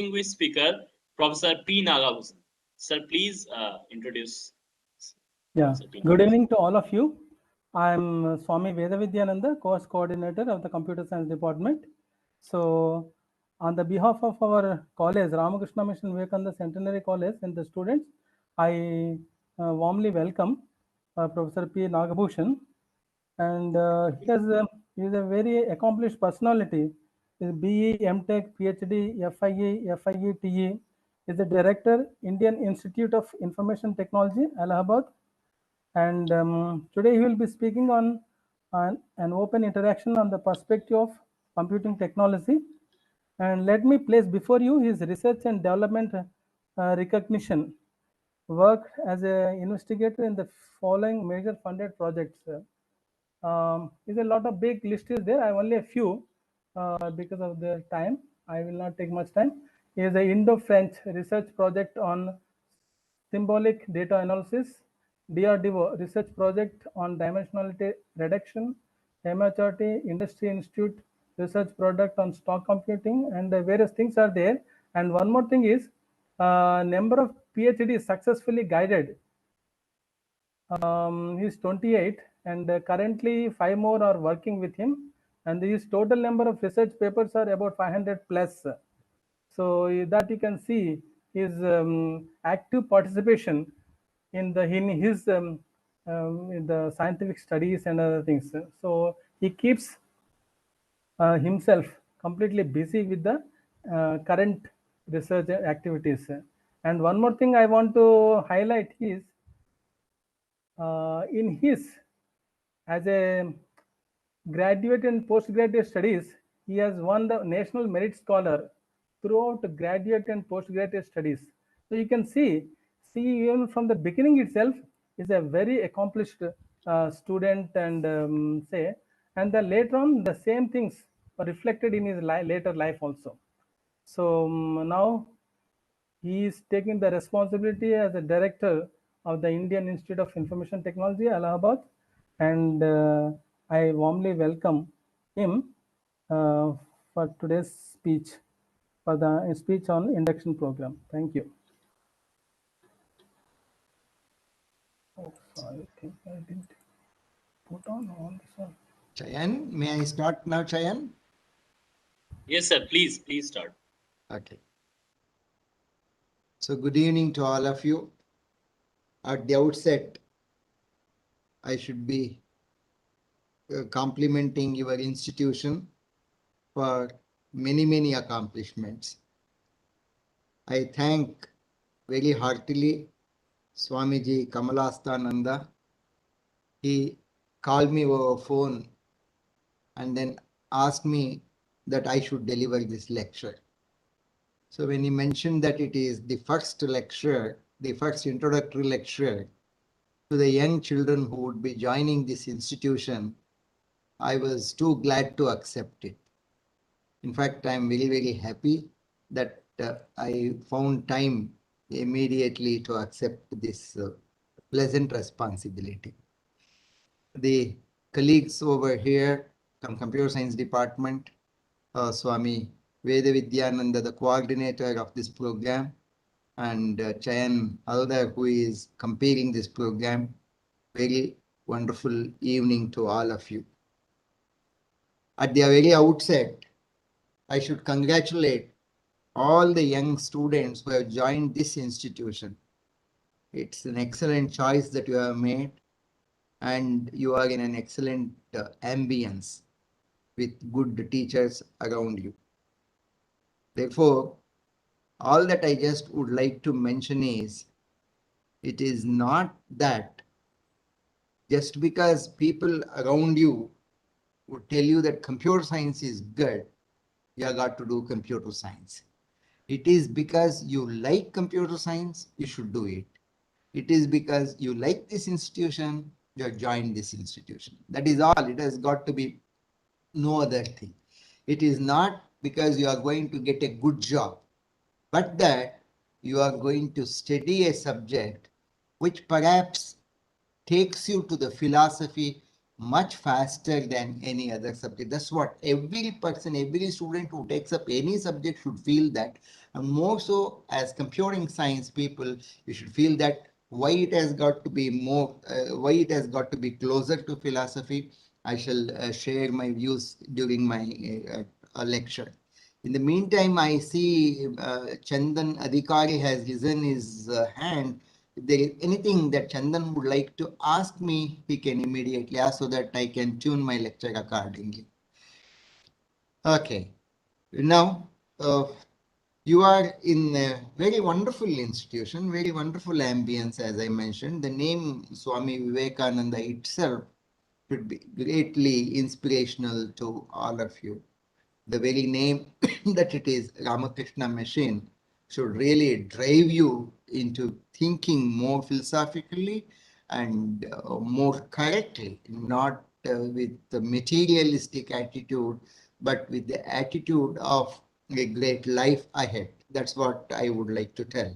distinguished speaker, Professor P. Nagabhushan. Sir, please introduce. Yeah, Professor P. good evening to all of you. I am Swami Vedavidyananda, course coordinator of the Computer Science Department. So, on the behalf of our college, Ramakrishna Mission Vivekananda Centenary College, and the students, I warmly welcome Professor P. Nagabhushan. And he is a very accomplished personality. He is BE, MTech, PhD, FIE, FIE, is the director, Indian Institute of Information Technology, Allahabad. And today he will be speaking on an open interaction on the perspective of computing technology. And let me place before you his research and development recognition work as an investigator in the following major funded projects. Is a lot of big list is there. I have only a few because of the time. I will not take much time. Is a Indo-French research project on symbolic data analysis, DRDO research project on dimensionality reduction, MHRT Industry Institute research product on stock computing, and various things are there. And one more thing is number of PhDs successfully guided. He's 28 and currently 5 more are working with him, and his total number of research papers are about 500 plus. So that you can see his active participation in his in the scientific studies and other things. So he keeps himself completely busy with the current research activities. And one more thing I want to highlight is in his as a graduate and postgraduate studies, he has won the National Merit Scholar throughout graduate and postgraduate studies. So you can see even from the beginning itself is a very accomplished student, and and then later on the same things are reflected in his later life also. So now he is taking the responsibility as a director of the Indian Institute of Information Technology, Allahabad, and I warmly welcome him for today's speech, for the speech on induction program. Thank you. Oh, sorry, I think I didn't put on all this one. Chayan, may I start now, Chayan? Yes, sir. Please start. Okay. So good evening to all of you. At the outset, I should be complimenting your institution for many accomplishments. I thank very heartily Swamiji Kamalastananda. He called me over phone and then asked me that I should deliver this lecture. So when he mentioned that it is the first lecture, the first introductory lecture to the young children who would be joining this institution, I was too glad to accept it. In fact, I'm very happy that I found time immediately to accept this pleasant responsibility. The colleagues over here from Computer Science Department, Swami Vedavidyananda, the coordinator of this program, and Chayan Haldar, who is comparing this program. Very wonderful evening to all of you. At the very outset, I should congratulate all the young students who have joined this institution. It's an excellent choice that you have made, and you are in an excellent ambience with good teachers around you. Therefore, all that I just would like to mention is, it is not that just because people around you would tell you that computer science is good, you have got to do computer science. It is because you like computer science, you should do it. It is because you like this institution, you have joined this institution. That is all. It has got to be no other thing. It is not because you are going to get a good job, but that you are going to study a subject which perhaps takes you to the philosophy much faster than any other subject. That's what every person, every student who takes up any subject should feel that. And more so as computing science people, you should feel that why it has got to be more, why it has got to be closer to philosophy. I shall share my views during my lecture. In the meantime, I see Chandan Adhikari has risen his hand. If there is anything that Chandan would like to ask me, he can immediately ask so that I can tune my lecture accordingly. Okay. Now, you are in a very wonderful institution, very wonderful ambience, as I mentioned. The name Swami Vivekananda itself should be greatly inspirational to all of you. The very name that it is Ramakrishna Machine should really drive you into thinking more philosophically and more correctly, not with the materialistic attitude, but with the attitude of a great life ahead. That's what I would like to tell.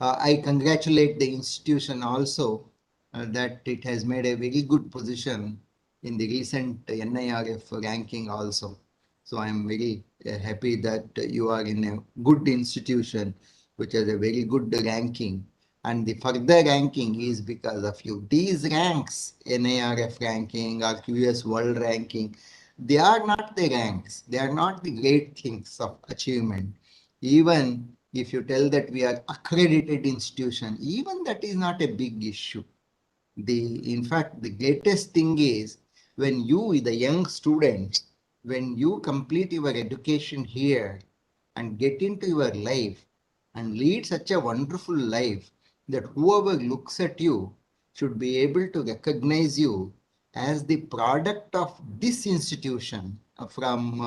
I congratulate the institution also that it has made a very good position in the recent NIRF ranking also. So I am very happy that you are in a good institution which has a very good ranking. And the further ranking is because of you. These ranks, NIRF ranking or QS World ranking, they are not the ranks. They are not the great things of achievement. Even if you tell that we are accredited institution, even that is not a big issue. In fact, the greatest thing is when you, the young students, when you complete your education here and get into your life and lead such a wonderful life that whoever looks at you should be able to recognize you as the product of this institution from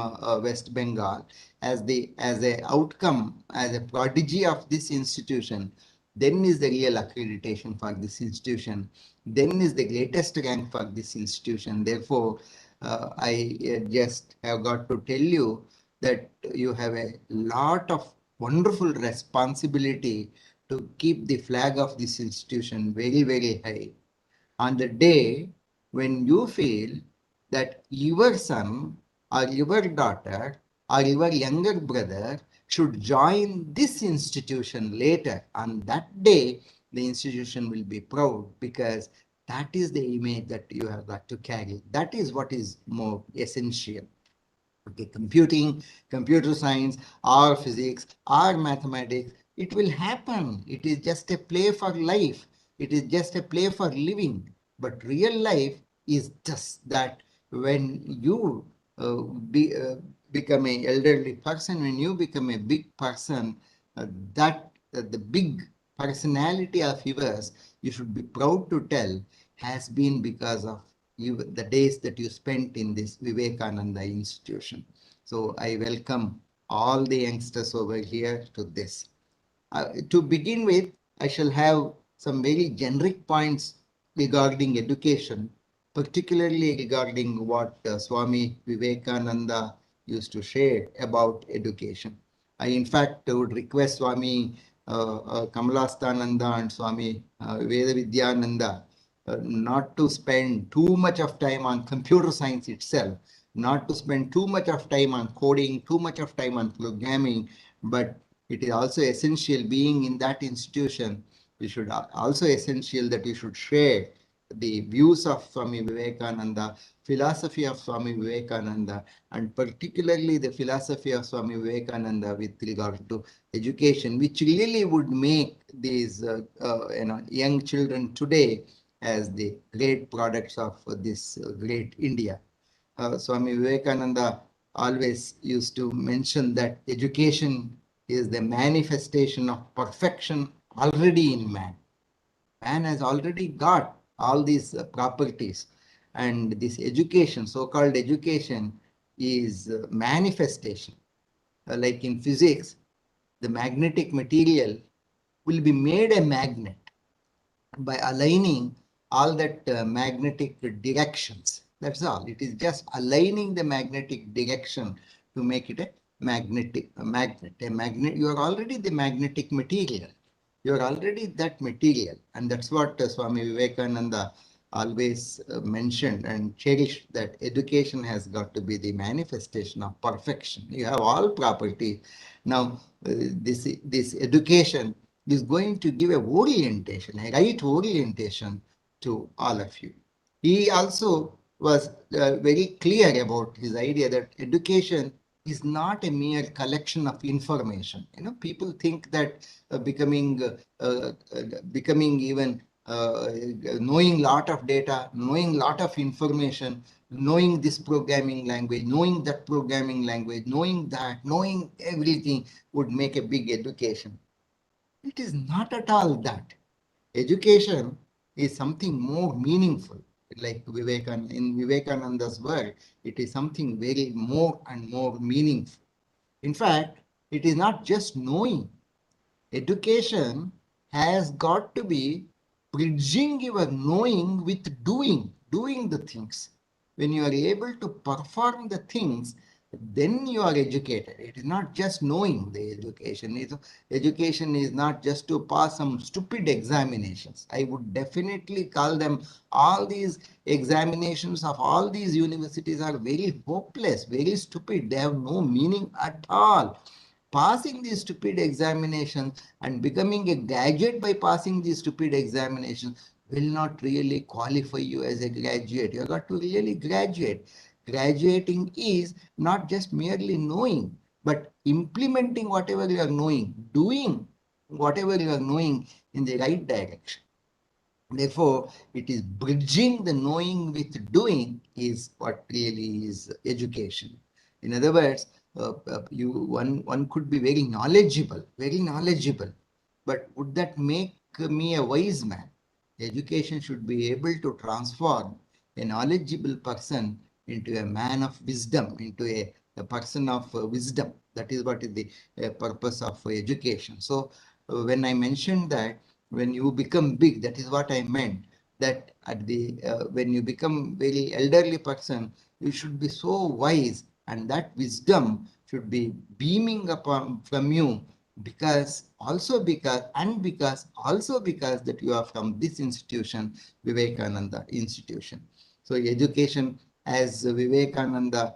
West Bengal, as a outcome, as a prodigy of this institution, then is the real accreditation for this institution. Then is the greatest rank for this institution. Therefore, I just have got to tell you that you have a lot of wonderful responsibility to keep the flag of this institution very, very high. On the day when you feel that your son or your daughter or your younger brother should join this institution later, on that day, the institution will be proud because that is the image that you have got to carry. That is what is more essential. Okay, computing, computer science, or physics, or mathematics, it will happen. It is just a play for life. It is just a play for living. But real life is just that when you become an elderly person, when you become a big person, the big personality of yours, you should be proud to tell, has been because of the days that you spent in this Vivekananda institution. So I welcome all the youngsters over here to this. To begin with, I shall have some very generic points regarding education, particularly regarding what Swami Vivekananda used to share about education. I, in fact, would request Swami Kamalastananda and Swami Vedavidyananda not to spend too much of time on computer science itself, not to spend too much of time on coding, too much of time on programming, but it is also essential being in that institution. You should also essential that you should share the views of Swami Vivekananda, philosophy of Swami Vivekananda, and particularly the philosophy of Swami Vivekananda with regard to education, which really would make these young children today as the great products of this great India. Swami Vivekananda always used to mention that education is the manifestation of perfection already in man. Man has already got all these properties, and this education, so-called education, is manifestation. Like in physics, the magnetic material will be made a magnet by aligning all that magnetic directions. That's all. It is just aligning the magnetic direction to make it a magnet. A magnet. You are already the magnetic material. You are already that material, and that's what Swami Vivekananda always mentioned and cherished that education has got to be the manifestation of perfection. You have all property. Now, this education is going to give a orientation, a right orientation to all of you. He also was very clear about his idea that education is not a mere collection of information. People think that becoming even knowing lot of data, knowing lot of information, knowing this programming language, knowing that programming language, knowing everything would make a big education. It is not at all that. Education is something more meaningful. Like in Vivekananda's word, it is something very more and more meaningful. In fact, it is not just knowing. Education has got to be bridging your knowing with doing the things. When you are able to perform the things, then you are educated. It is not just knowing the education. Education is not just to pass some stupid examinations. I would definitely call them, all these examinations of all these universities are very hopeless, very stupid. They have no meaning at all. Passing these stupid examinations and becoming a graduate by passing these stupid examinations will not really qualify you as a graduate. You have got to really graduate. Graduating is not just merely knowing, but implementing whatever you are knowing, doing whatever you are knowing in the right direction. Therefore, it is bridging the knowing with doing is what really is education. In other words, one could be very knowledgeable, but would that make me a wise man? Education should be able to transform a knowledgeable person into a man of wisdom, into a person of wisdom. That is what is the purpose of education. So, when I mentioned that, when you become big, that is what I meant, that at the when you become very elderly person, you should be so wise, and that wisdom should be beaming upon from you, because that you are from this institution, Vivekananda institution. So education, as Vivekananda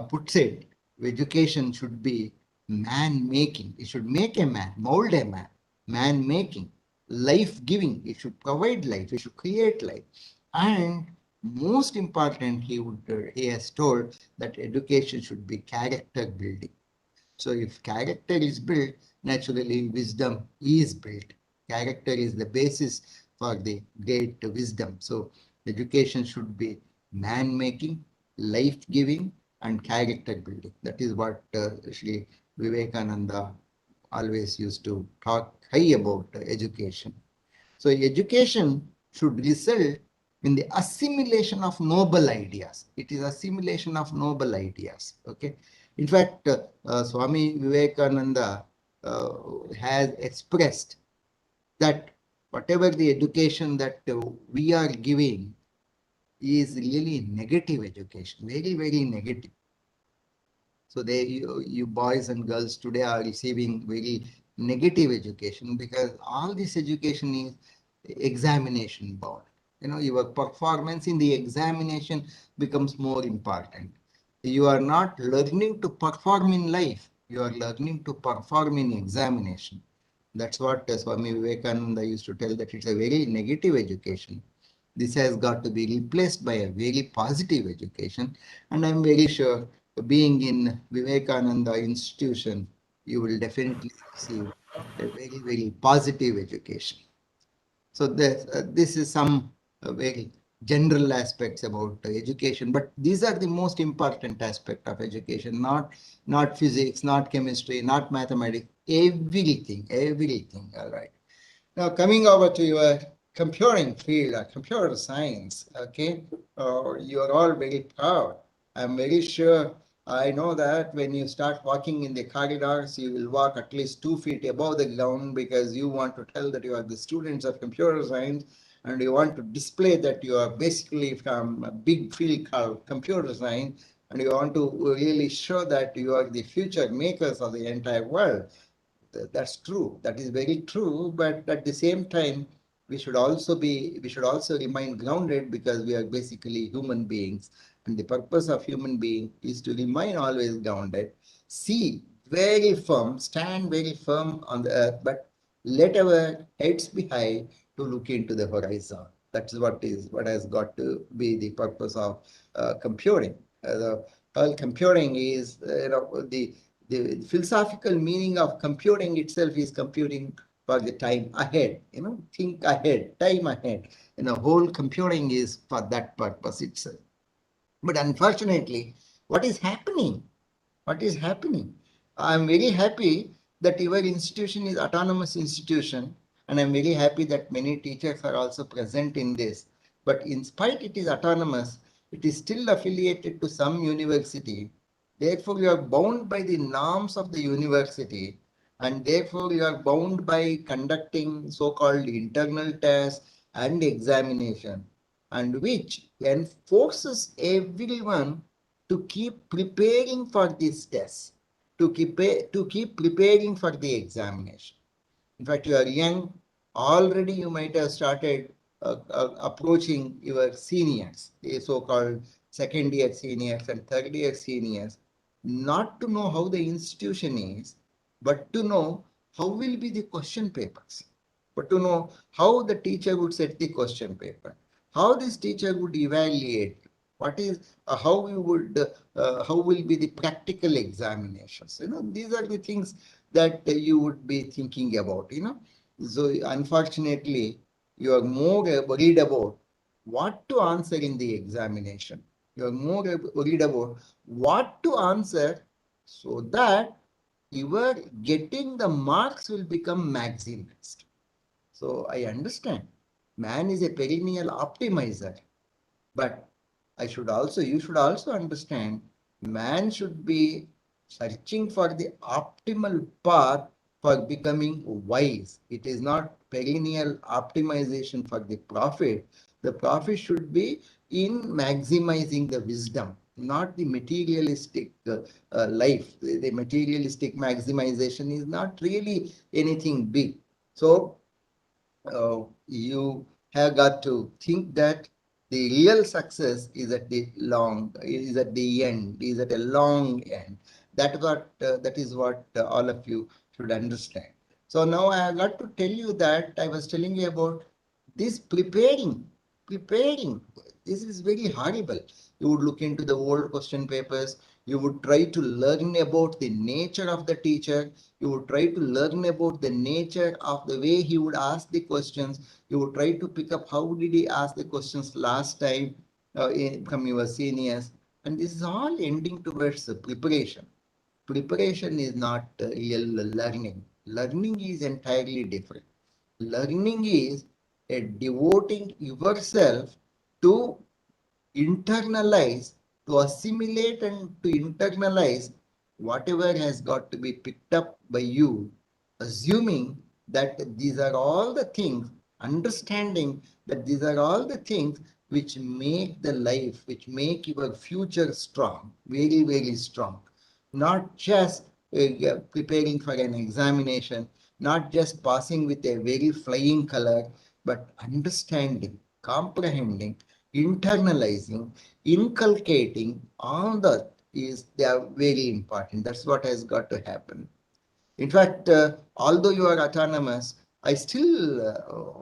puts it, education should be man making. It should make a man, mold a man, man making, life giving. It should provide life, it should create life. And most important, he has told that education should be character building. So if character is built, naturally wisdom is built. Character is the basis for the great wisdom. So education should be man-making, life-giving, and character building. That is what Sri Vivekananda always used to talk high about education. So education should result in the assimilation of noble ideas. It is assimilation of noble ideas. Okay. In fact, Swami Vivekananda has expressed that whatever the education that we are giving is really negative education, very, very negative. So you boys and girls today are receiving very negative education, because all this education is examination bound. Your performance in the examination becomes more important. You are not learning to perform in life. You are learning to perform in examination. That's what Swami Vivekananda used to tell, that it's a very negative education. This has got to be replaced by a very positive education. And I'm very sure, being in Vivekananda institution, you will definitely receive a very, very positive education. So this is some very general aspects about education, but these are the most important aspect of education, not physics, not chemistry, not mathematics, everything. All right. Now, coming over to your computing field, computer science, okay, you are all very proud. I'm very sure, I know that when you start walking in the corridors, you will walk at least 2 feet above the ground, because you want to tell that you are the students of computer science, and you want to display that you are basically from a big field called computer science, and you want to really show that you are the future makers of the entire world. That's true. That is very true. But at the same time, we should also remain grounded, because we are basically human beings. And the purpose of human being is to remain always grounded. See very firm, stand very firm on the earth, but let our heads be high to look into the horizon. That's what has got to be the purpose of computing. Computing is, the philosophical meaning of computing itself is computing for the time ahead. Think ahead, time ahead. Whole computing is for that purpose itself. But unfortunately, what is happening? What is happening? I'm very happy that your institution is autonomous institution, and I'm very happy that many teachers are also present in this. But in spite it is autonomous, it is still affiliated to some university. Therefore, you are bound by the norms of the university, and therefore you are bound by conducting so-called internal tests and examination, and which enforces everyone to keep preparing for this test, to keep preparing for the examination. In fact, you are young, already you might have started approaching your seniors, the so-called second year seniors and third year seniors, not to know how the institution is, but to know how will be the question papers, but to know how the teacher would set the question paper, how this teacher would evaluate, what is how you would how will be the practical examinations. These are the things that you would be thinking about. So unfortunately, you are more worried about what to answer in the examination. You are more worried about what to answer, so that your getting the marks will become maximized. So I understand man is a perennial optimizer, but you should also understand man should be searching for the optimal path for becoming wise. It is not perennial optimization for the profit. The profit should be in maximizing the wisdom, not the materialistic life. The materialistic maximization is not really anything big. So you have got to think that the real success is at the end, is at a long end. That is what all of you should understand. So now I have got to tell you that I was telling you about this preparing. This is very horrible. You would look into the old question papers. You would try to learn about the nature of the teacher. You would try to learn about the nature of the way he would ask the questions. You would try to pick up how did he ask the questions last time from your seniors. And this is all ending towards preparation. Preparation is not real learning. Learning is entirely different. Learning is a devoting yourself to internalize, to assimilate and to internalize whatever has got to be picked up by you, assuming that these are all the things, understanding that these are all the things which make the life, which make your future strong, very, very strong. Not just preparing for an examination, not just passing with a very flying color, but understanding, comprehending, internalizing, inculcating, all that they are very important. That's what has got to happen. In fact, although you are autonomous, I still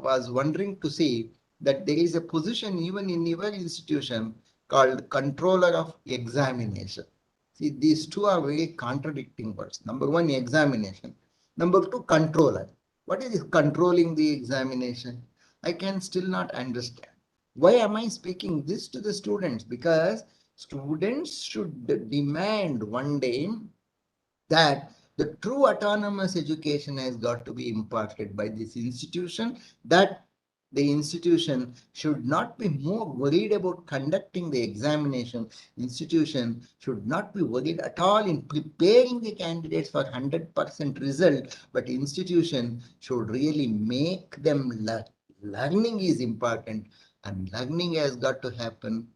was wondering to see that there is a position even in your institution called controller of examination. See, these two are very contradicting words. Number one, examination. Number two, controller. What is controlling the examination? I can still not understand. Why am I speaking this to the students? Because students should demand one day that the true autonomous education has got to be imparted by this institution, that the institution should not be more worried about conducting the examination. Institution should not be worried at all in preparing the candidates for 100% result, but institution should really make them learn. Learning is important, and learning has got to happen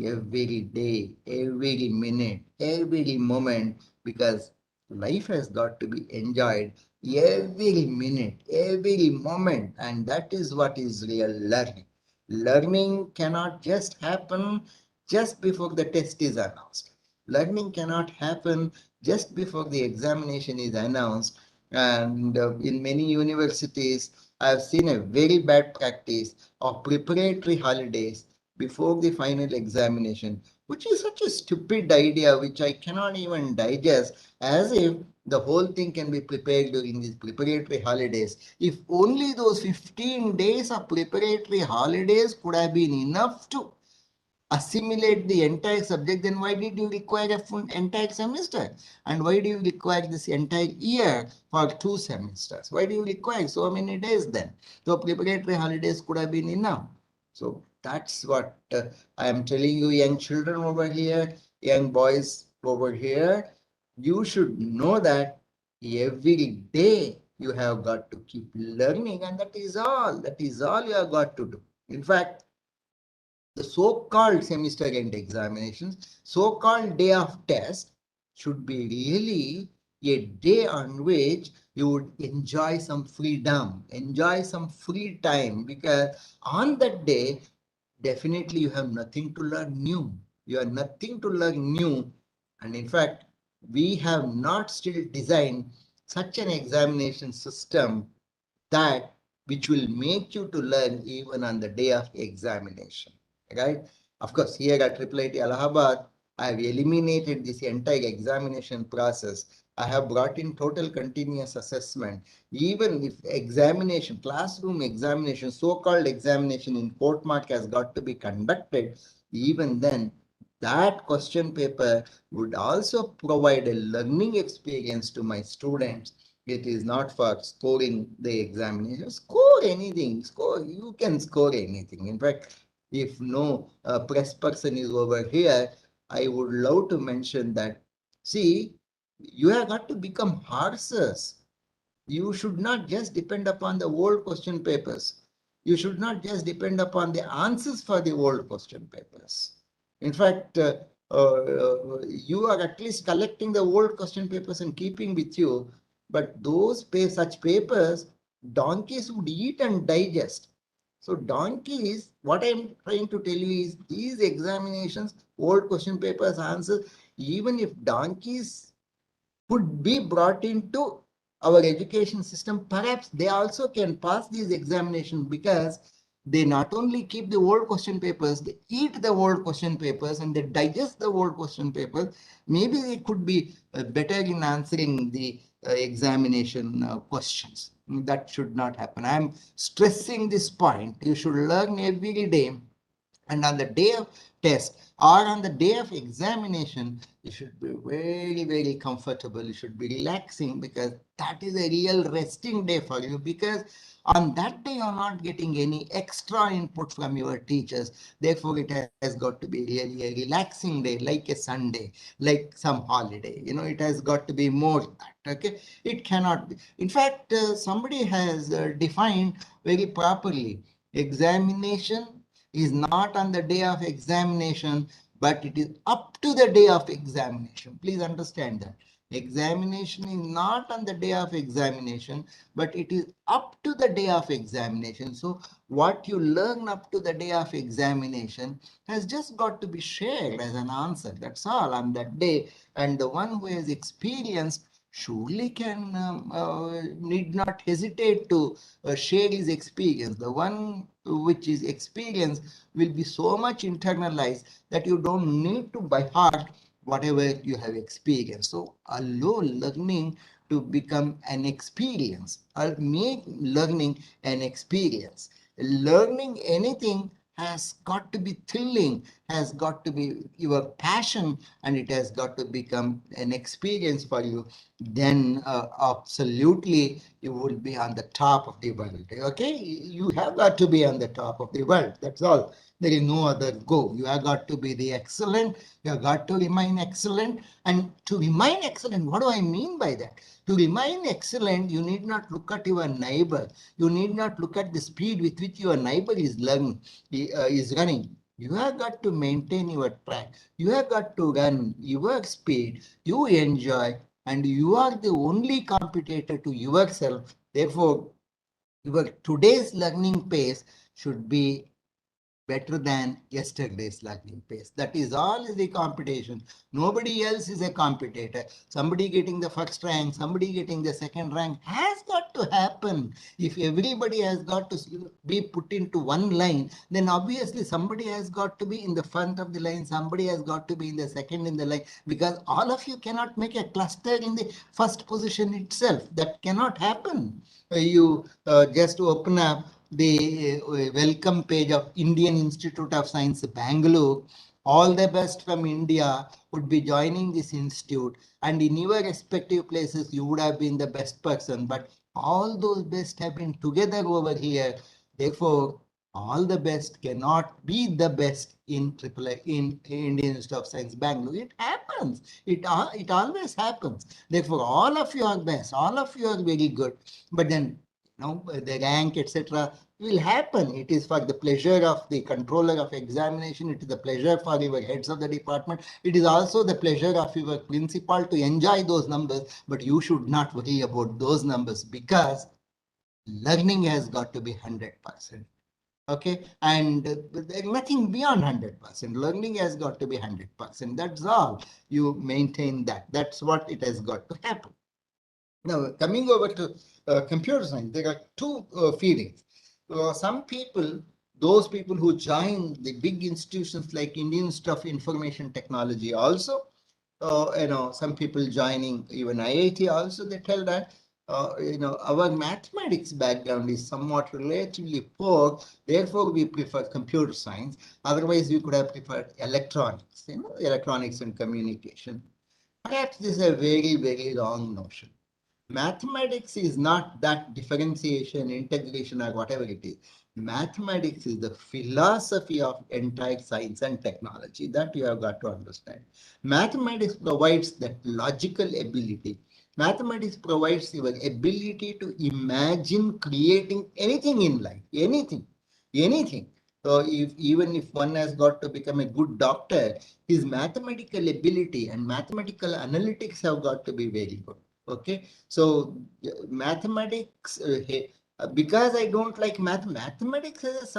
every day, every minute, every moment, because life has got to be enjoyed every minute, every moment, and that is what is real learning. Learning cannot just happen just before the test is announced. Learning cannot happen just before the examination is announced. And in many universities, I have seen a very bad practice of preparatory holidays before the final examination, which is such a stupid idea which I cannot even digest, as if the whole thing can be prepared during these preparatory holidays. If only those 15 days of preparatory holidays could have been enough to assimilate the entire subject, then why did you require a full entire semester? And why do you require this entire year for 2 semesters? Why do you require so many days then? So preparatory holidays could have been enough. So that's what I am telling you, young children over here, young boys over here. You should know that every day you have got to keep learning, and that is all. That is all you have got to do. In fact, the so-called semester end examinations, so-called day of test, should be really a day on which you would enjoy some freedom, enjoy some free time, because on that day, definitely you have nothing to learn new. You have nothing to learn new. And in fact, we have not still designed such an examination system that which will make you to learn even on the day of examination, right? Of course, here at IIIT Allahabad, I have eliminated this entire examination process. I have brought in total continuous assessment. Even if examination, classroom examination, so-called examination in court mark has got to be conducted, even then that question paper would also provide a learning experience to my students. It is not for scoring the examination. Score anything. Score. You can score anything. In fact, if no press person is over here, I would love to mention that, see, you have got to become horses. You should not just depend upon the old question papers. You should not just depend upon the answers for the old question papers. In fact, you are at least collecting the old question papers and keeping with you, but those such papers, donkeys would eat and digest. So donkeys, what I'm trying to tell you is these examinations, old question papers, answers, even if donkeys could be brought into our education system, perhaps they also can pass these examinations, because they not only keep the old question papers, they eat the old question papers and they digest the old question papers. Maybe they could be better in answering the examination questions. That should not happen. I'm stressing this point. You should learn every day, and on the day of test or on the day of examination, you should be very, very comfortable. You should be relaxing, because that is a real resting day for you, because on that day you're not getting any extra input from your teachers. Therefore, it has got to be really a relaxing day, like a Sunday, like some holiday. It has got to be more that. Okay, it cannot be. In fact, somebody has defined very properly, examination is not on the day of examination, but it is up to the day of examination. Please understand that. Examination is not on the day of examination, but it is up to the day of examination. So what you learn up to the day of examination has just got to be shared as an answer. That's all on that day. And the one who has experienced surely can need not hesitate to share his experience. The one which is experienced will be so much internalized that you don't need to by heart whatever you have experienced. So allow learning to become an experience, or make learning an experience. Learning anything has got to be thrilling, has got to be your passion, and it has got to become an experience for you. Then absolutely you will be on the top of the world. Okay, you have got to be on the top of the world. That's all. There is no other go. You have got to be the excellent. You have got to remain excellent. And to remain excellent, what do I mean by that? To remain excellent, you need not look at your neighbor. You need not look at the speed with which your neighbor is learning, is running. You have got to maintain your track. You have got to run your speed. You enjoy, and you are the only competitor to yourself. Therefore, your today's learning pace should be better than yesterday's learning pace. That is all is the competition. Nobody else is a competitor. Somebody getting the first rank, somebody getting the second rank has got to happen. If everybody has got to be put into one line, then obviously somebody has got to be in the front of the line, somebody has got to be in the second in the line, because all of you cannot make a cluster in the first position itself. That cannot happen. You just open up the welcome page of Indian Institute of Science, Bangalore. All the best from India would be joining this institute, and in your respective places, you would have been the best person. But all those best have been together over here. Therefore, all the best cannot be the best in in Indian Institute of Science, Bangalore. It happens. It always happens. Therefore, all of you are best. All of you are very good. But then, the rank, etc., will happen. It is for the pleasure of the controller of examination. It is the pleasure for your heads of the department. It is also the pleasure of your principal to enjoy those numbers. But you should not worry about those numbers, because learning has got to be 100%. Okay, and there's nothing beyond 100%. Learning has got to be 100%. That's all. You maintain that. That's what it has got to happen. Now, coming over to computer science, there are two feelings. Some people, those people who join the big institutions like Indian Institute of Information Technology also, some people joining even IIT also, they tell that, our mathematics background is somewhat relatively poor, therefore we prefer computer science. Otherwise, we could have preferred electronics, electronics and communication. Perhaps this is a very, very wrong notion. Mathematics is not that differentiation, integration, or whatever it is. Mathematics is the philosophy of entire science and technology. That you have got to understand. Mathematics provides that logical ability. Mathematics provides your ability to imagine creating anything in life, anything. So even if one has got to become a good doctor, his mathematical ability and mathematical analytics have got to be very good. Okay, so mathematics, because I don't like mathematics is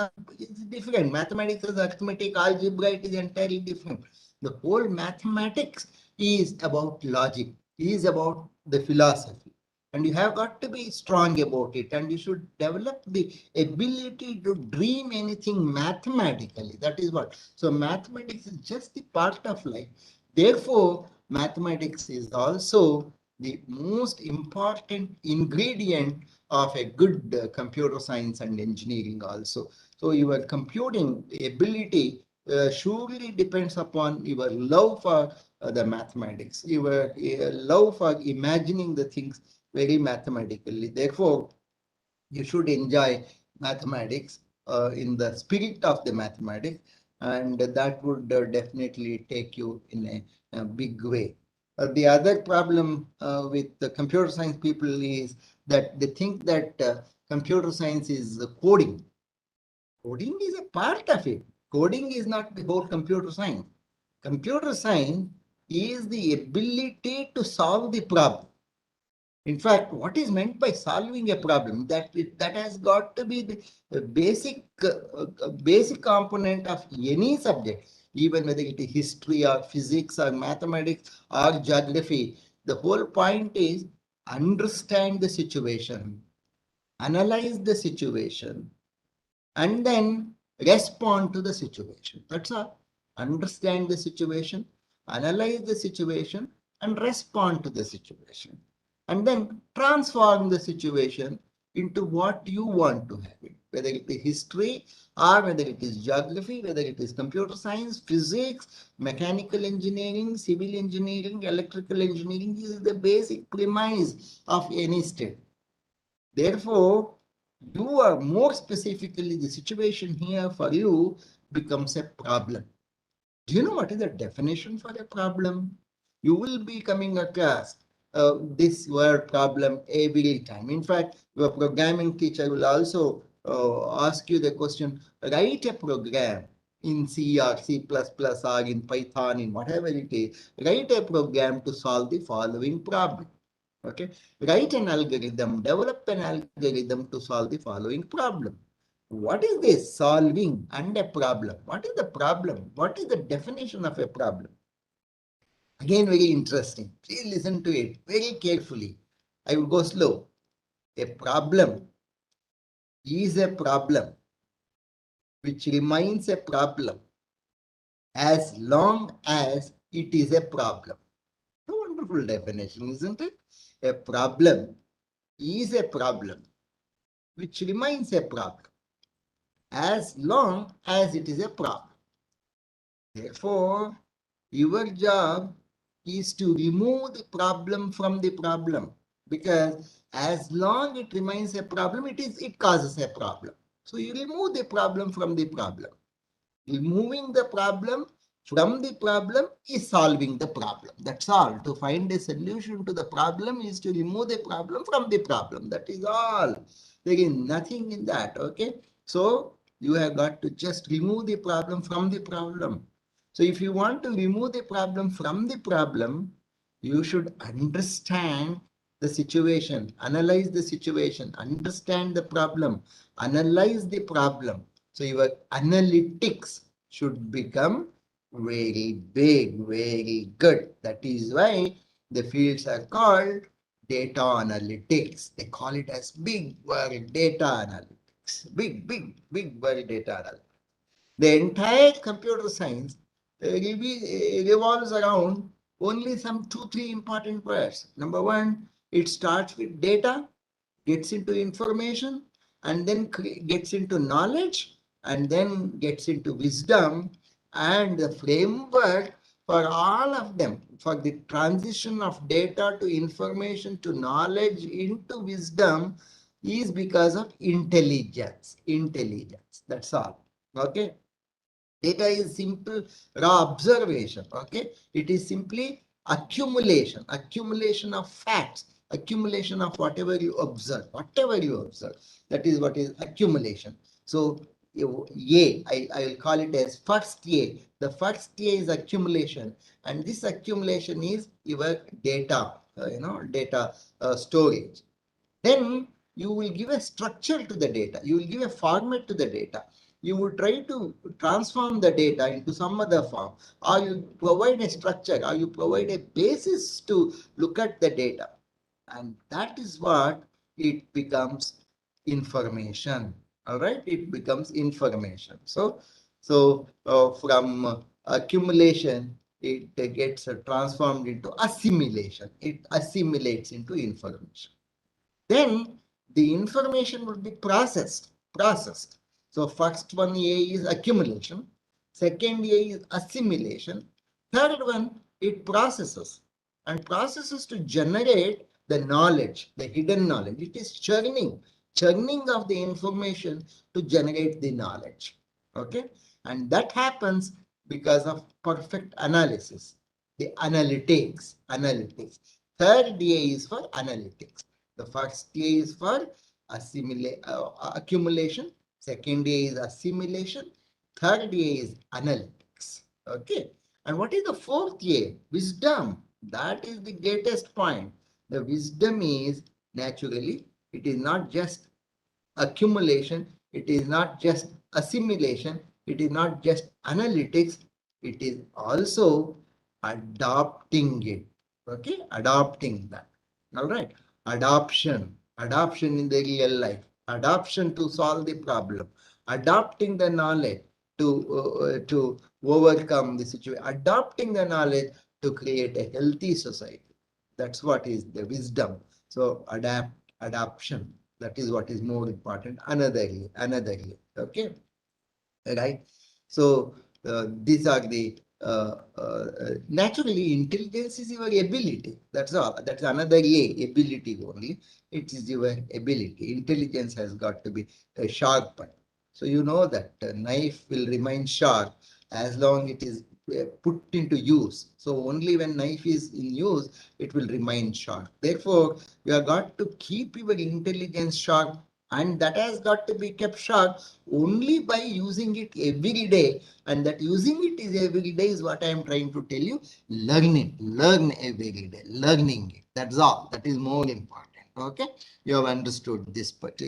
different. Mathematics is arithmetic, algebra, it is entirely different. The whole mathematics is about logic, is about the philosophy. And you have got to be strong about it, and you should develop the ability to dream anything mathematically. That is what. So mathematics is just the part of life. Therefore, mathematics is also the most important ingredient of a good computer science and engineering also. So your computing ability surely depends upon your love for the mathematics, your love for imagining the things very mathematically. Therefore, you should enjoy mathematics in the spirit of the mathematics, and that would definitely take you in a big way. The other problem with the computer science people is that they think that computer science is coding. Coding is a part of it. Coding is not the whole computer science. Computer science is the ability to solve the problem. In fact, what is meant by solving a problem, that has got to be the basic component of any subject, even whether it is history or physics or mathematics or geography. The whole point is understand the situation, analyze the situation, and then respond to the situation. That's all. Understand the situation, analyze the situation, and respond to the situation. And then transform the situation into what you want to have it, whether it is history or whether it is geography, whether it is computer science, physics, mechanical engineering, civil engineering, electrical engineering. This is the basic premise of any state. Therefore, you are more specifically, the situation here for you becomes a problem. Do you know what is the definition for a problem? You will be coming across this word problem every time. In fact, your programming teacher will also ask you the question, write a program in C or C++ or in Python, in whatever it is, write a program to solve the following problem. Okay, write an algorithm, develop an algorithm to solve the following problem. What is this solving and a problem? What is the problem? What is the definition of a problem? Again, very interesting. Please listen to it very carefully. I will go slow. A problem is a problem which remains a problem as long as it is a problem. A wonderful definition, isn't it? A problem is a problem which remains a problem as long as it is a problem. Therefore, your job is to remove the problem from the problem, because as long it remains a problem, it causes a problem. So you remove the problem from the problem. Removing the problem from the problem is solving the problem. That's all. To find a solution to the problem is to remove the problem from the problem. That is all. There is nothing in that. Okay. So you have got to just remove the problem from the problem. So if you want to remove the problem from the problem, you should understand the situation, analyze the situation, understand the problem, analyze the problem. So your analytics should become very big, very good. That is why the fields are called data analytics. They call it as big word data analytics. Big word data analytics. The entire computer science revolves around only some 2, 3 important words. Number one, it starts with data, gets into information, and then gets into knowledge, and then gets into wisdom. And the framework for all of them, for the transition of data to information to knowledge into wisdom, is because of intelligence. Intelligence. That's all. Okay. Data is simple raw observation. Okay. It is simply accumulation of facts, accumulation of whatever you observe. That is what is accumulation. So I will call it as first A. The first A is accumulation, and this accumulation is your data, data storage. Then you will give a structure to the data. You will give a format to the data. You will try to transform the data into some other form, or you provide a structure, or you provide a basis to look at the data. And that is what it becomes information. All right, it becomes information. So from accumulation, it gets transformed into assimilation. It assimilates into information. Then the information would be processed. So first one A is accumulation, second A is assimilation, third one it processes, and processes to generate the knowledge, the hidden knowledge. It is churning of the information to generate the knowledge. Okay, and that happens because of perfect analysis, the analytics. Third A is for analytics. The first A is for accumulation, second A is assimilation, third A is analytics. Okay. And what is the fourth A? Wisdom. That is the greatest point. The wisdom is naturally, it is not just accumulation, it is not just assimilation, it is not just analytics, it is also adopting it. Okay, adopting that. All right, adoption in the real life, adoption to solve the problem, adopting the knowledge to overcome the situation, adopting the knowledge to create a healthy society. That's what is the wisdom. So adoption. That is what is more important. Another year. Okay, right. So these are the naturally intelligence is your ability. That's all. That's another ability only. It is your ability. Intelligence has got to be sharpened. So you know that knife will remain sharp as long it is put into use. So only when knife is in use, it will remain sharp. Therefore, you have got to keep your intelligence sharp And that has got to be kept sharp only by using it every day. And that using it is every day is what I am trying to tell you. Learn it, learn every day, learning it. That's all. That is more important. Okay, you have understood this point.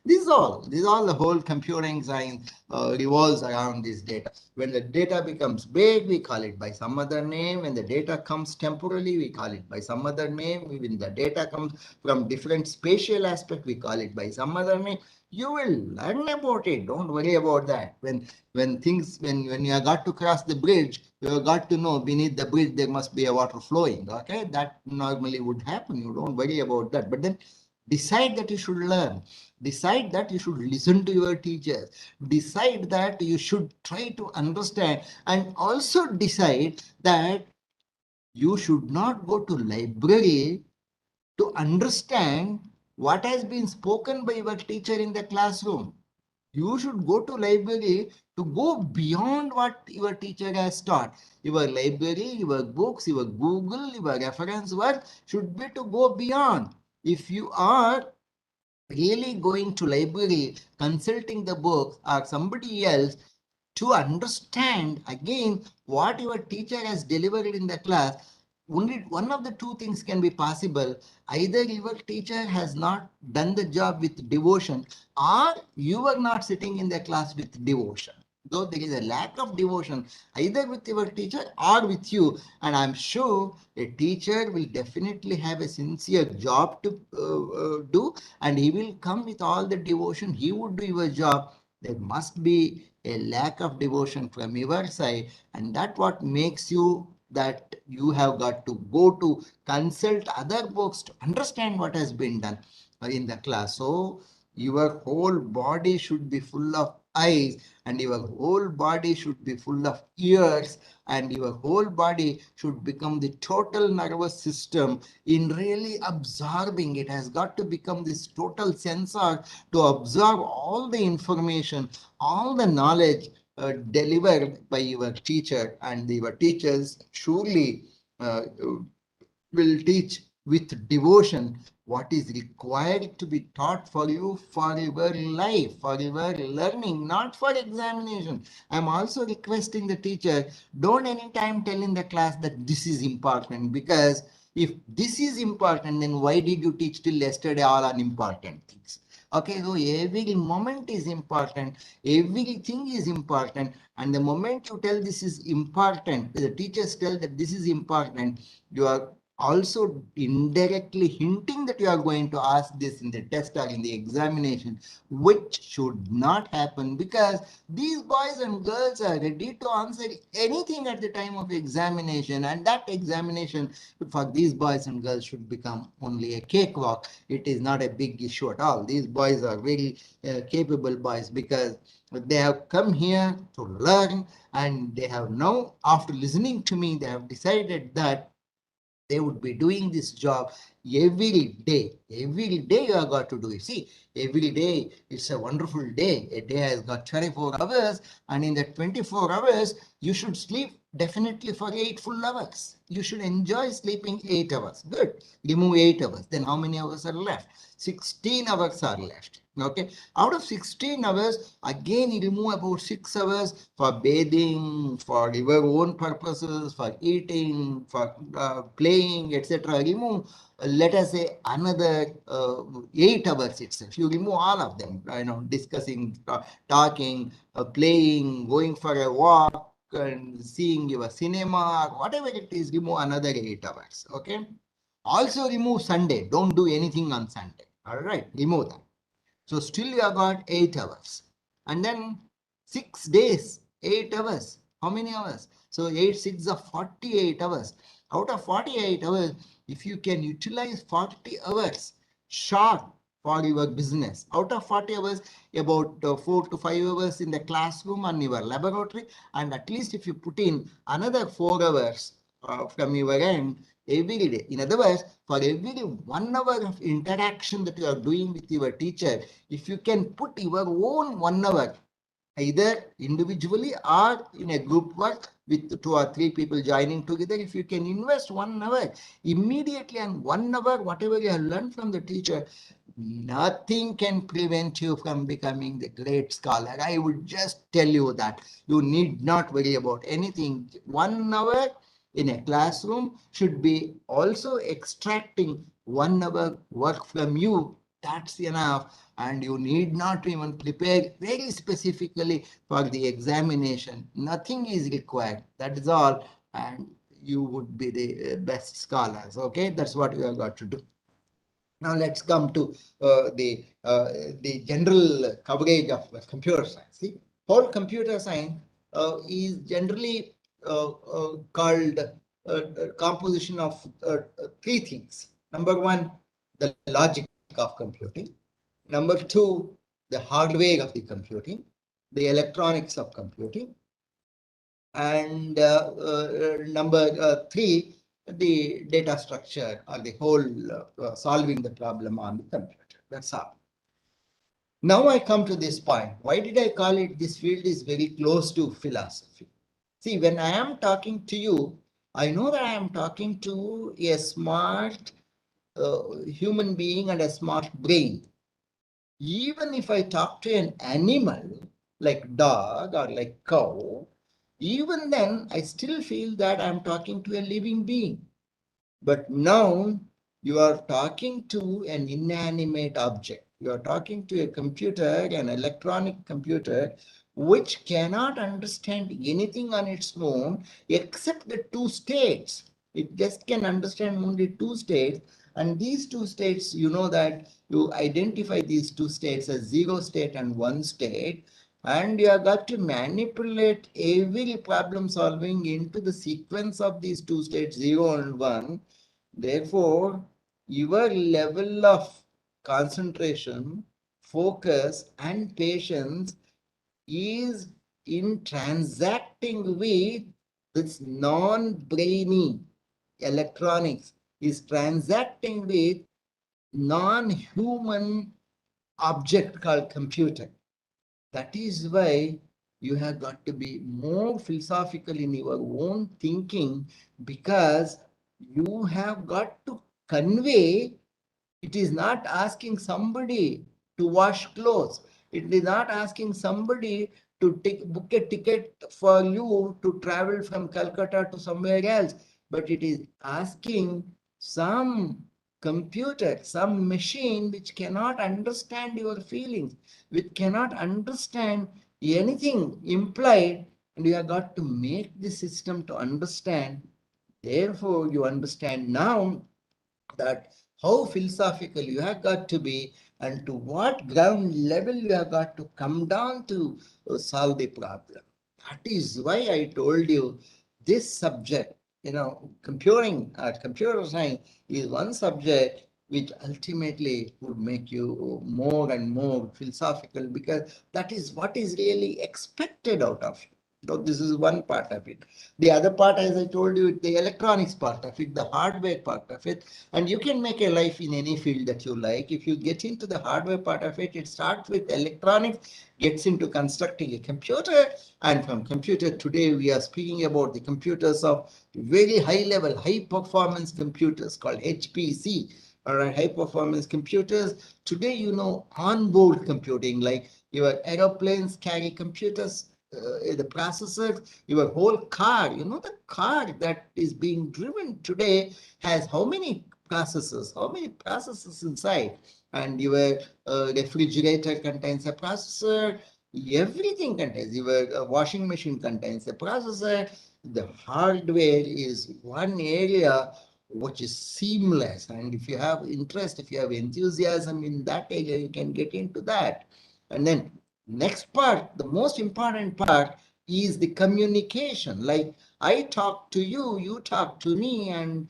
This is all the whole computing science revolves around this data. When the data becomes big, we call it by some other name. When the data comes temporally, we call it by some other name. When the data comes from different spatial aspect, we call it by some other name. You will learn about it. Don't worry about that. When you have got to cross the bridge, you have got to know beneath the bridge there must be a water flowing. Okay, that normally would happen. You don't worry about that. But then decide that you should learn. Decide that you should listen to your teachers. Decide that you should try to understand, and also decide that you should not go to library to understand what has been spoken by your teacher in the classroom. You should go to library to go beyond what your teacher has taught. Your library, your books, your Google, your reference work should be to go beyond. If you are really going to library, consulting the book or somebody else to understand again what your teacher has delivered in the class, only one of the two things can be possible. Either your teacher has not done the job with devotion, or you are not sitting in the class with devotion. Though there is a lack of devotion either with your teacher or with you, and I'm sure a teacher will definitely have a sincere job to do, and he will come with all the devotion. He would do your job. There must be a lack of devotion from your side, and that what makes you that you have got to go to consult other books to understand what has been done in the class. So your whole body should be full of eyes, and your whole body should be full of ears, and your whole body should become the total nervous system in really absorbing. It has got to become this total sensor to absorb all the information, all the knowledge delivered by your teacher, and your teachers surely will teach with devotion what is required to be taught for you for your life, for your learning, not for examination. I'm also requesting the teacher, don't anytime tell in the class that this is important, because if this is important, then why did you teach till yesterday all unimportant things? Okay, so every moment is important, everything is important, and the moment you tell this is important, the teachers tell that this is important, you are also indirectly hinting that you are going to ask this in the test or in the examination, which should not happen, because these boys and girls are ready to answer anything at the time of examination, and that examination for these boys and girls should become only a cakewalk. It is not a big issue at all. These boys are very capable boys, because they have come here to learn, and they have now, after listening to me, they have decided that they would be doing this job every day. Every day you have got to do it. See, every day it's a wonderful day. A day has got 24 hours, and in that 24 hours, you should sleep definitely for 8 full hours. You should enjoy sleeping 8 hours. Good. Remove 8 hours. Then how many hours are left? 16 hours are left. Okay. Out of 16 hours, again you remove about 6 hours for bathing, for your own purposes, for eating, for playing, etc. Remove, let us say, another 8 hours itself. You remove all of them, discussing, talking, playing, going for a walk, and seeing your cinema, whatever it is, remove another 8 hours. Okay. Also remove Sunday. Don't do anything on Sunday. All right. Remove that. So still you have got 8 hours. And then 6 days, 8 hours. How many hours? So 8, 6 are 48 hours. Out of 48 hours, if you can utilize 40 hours sharp for your business, out of 40 hours, about 4 to 5 hours in the classroom and your laboratory, and at least if you put in another 4 hours from your end every day. In other words, for every 1 hour of interaction that you are doing with your teacher, if you can put your own 1 hour, either individually or in a group work with 2 or 3 people joining together, if you can invest 1 hour immediately, and 1 hour, whatever you have learned from the teacher, nothing can prevent you from becoming the great scholar. I would just tell you that you need not worry about anything. 1 hour in a classroom should be also extracting 1 hour work from you. That's enough. And you need not even prepare very specifically for the examination. Nothing is required. That is all. And you would be the best scholars. Okay, that's what you have got to do. Now let's come to the general coverage of computer science. See, whole computer science is generally called composition of 3 things. Number 1, the logic of computing. Number 2, the hardware of the computing, the electronics of computing, and number 3, the data structure or the whole solving the problem on the computer. That's all. Now I come to this point. Why did I call it this field is very close to philosophy? See, when I am talking to you, I know that I am talking to a smart human being and a smart brain. Even if I talk to an animal like dog or like cow, even then I still feel that I'm talking to a living being. But now you are talking to an inanimate object. You are talking to a computer, an electronic computer, which cannot understand anything on its own except the 2 states. It just can understand only 2 states. And these 2 states, you know that you identify these 2 states as 0 state and 1 state. And you have got to manipulate every problem solving into the sequence of these 2 states, 0 and 1. Therefore, your level of concentration, focus, and patience is in transacting with this non-brainy electronics, is transacting with non-human object called computer. That is why you have got to be more philosophical in your own thinking, because you have got to convey. It is not asking somebody to wash clothes. It is not asking somebody to book a ticket for you to travel from Calcutta to somewhere else, but it is asking some computer, some machine which cannot understand your feelings, which cannot understand anything implied, and you have got to make the system to understand. Therefore, you understand now that how philosophical you have got to be and to what ground level you have got to come down to solve the problem. That is why I told you this subject, computing or computer science is one subject which ultimately would make you more and more philosophical, because that is what is really expected out of you. So this is one part of it. The other part, as I told you, the electronics part of it, the hardware part of it, and you can make a life in any field that you like. If you get into the hardware part of it, it starts with electronics, gets into constructing a computer, and from computer today we are speaking about the computers of very high level, high performance computers called HPC, or high performance computers. Today, onboard computing, like your aeroplanes carry computers, the processors, your whole car, the car that is being driven today has how many processors, inside, and your refrigerator contains a processor, everything contains, your washing machine contains a processor. The hardware is one area which is seamless, and if you have interest, if you have enthusiasm in that area, you can get into that. And then next part, the most important part, is the communication. Like I talk to you, you talk to me, and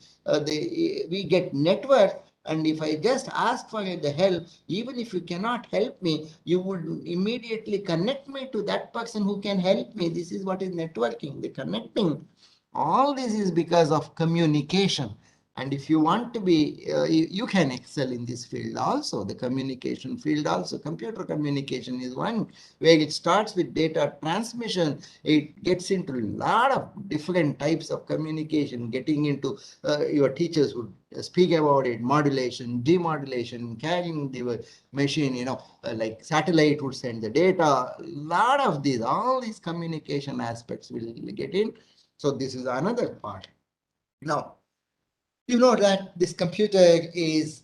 we get network. And if I just ask for the help, even if you cannot help me, you would immediately connect me to that person who can help me. This is what is networking, the connecting. All this is because of communication. And if you want to be, you can excel in this field also, the communication field also. Computer communication is one where it starts with data transmission. It gets into a lot of different types of communication, getting into your teachers would speak about it, modulation, demodulation, carrying the machine, like satellite would send the data. A lot of these, all these communication aspects will get in. So this is another part. Now, you know that this computer is,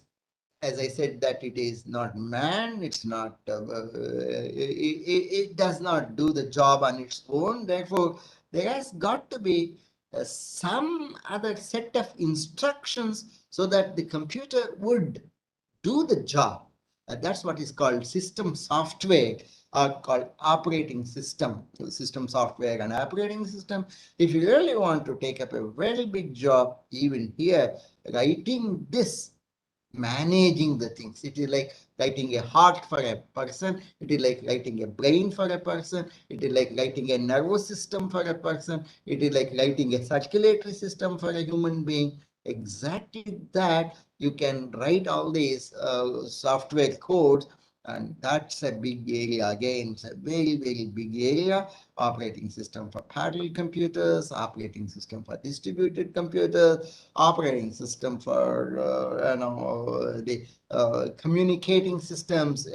as I said, that it is not man, it's not, it does not do the job on its own. Therefore, there has got to be some other set of instructions so that the computer would do the job. That's what is called system software, or called operating system. System software and operating system. If you really want to take up a very big job, even here, writing this, managing the things. It is like writing a heart for a person. It is like writing a brain for a person. It is like writing a nervous system for a person. It is like writing a circulatory system for a human being. Exactly that. You can write all these software codes, and that's a big area. Again, it's a very, very big area. Operating system for parallel computers, operating system for distributed computers, operating system for the communicating systems.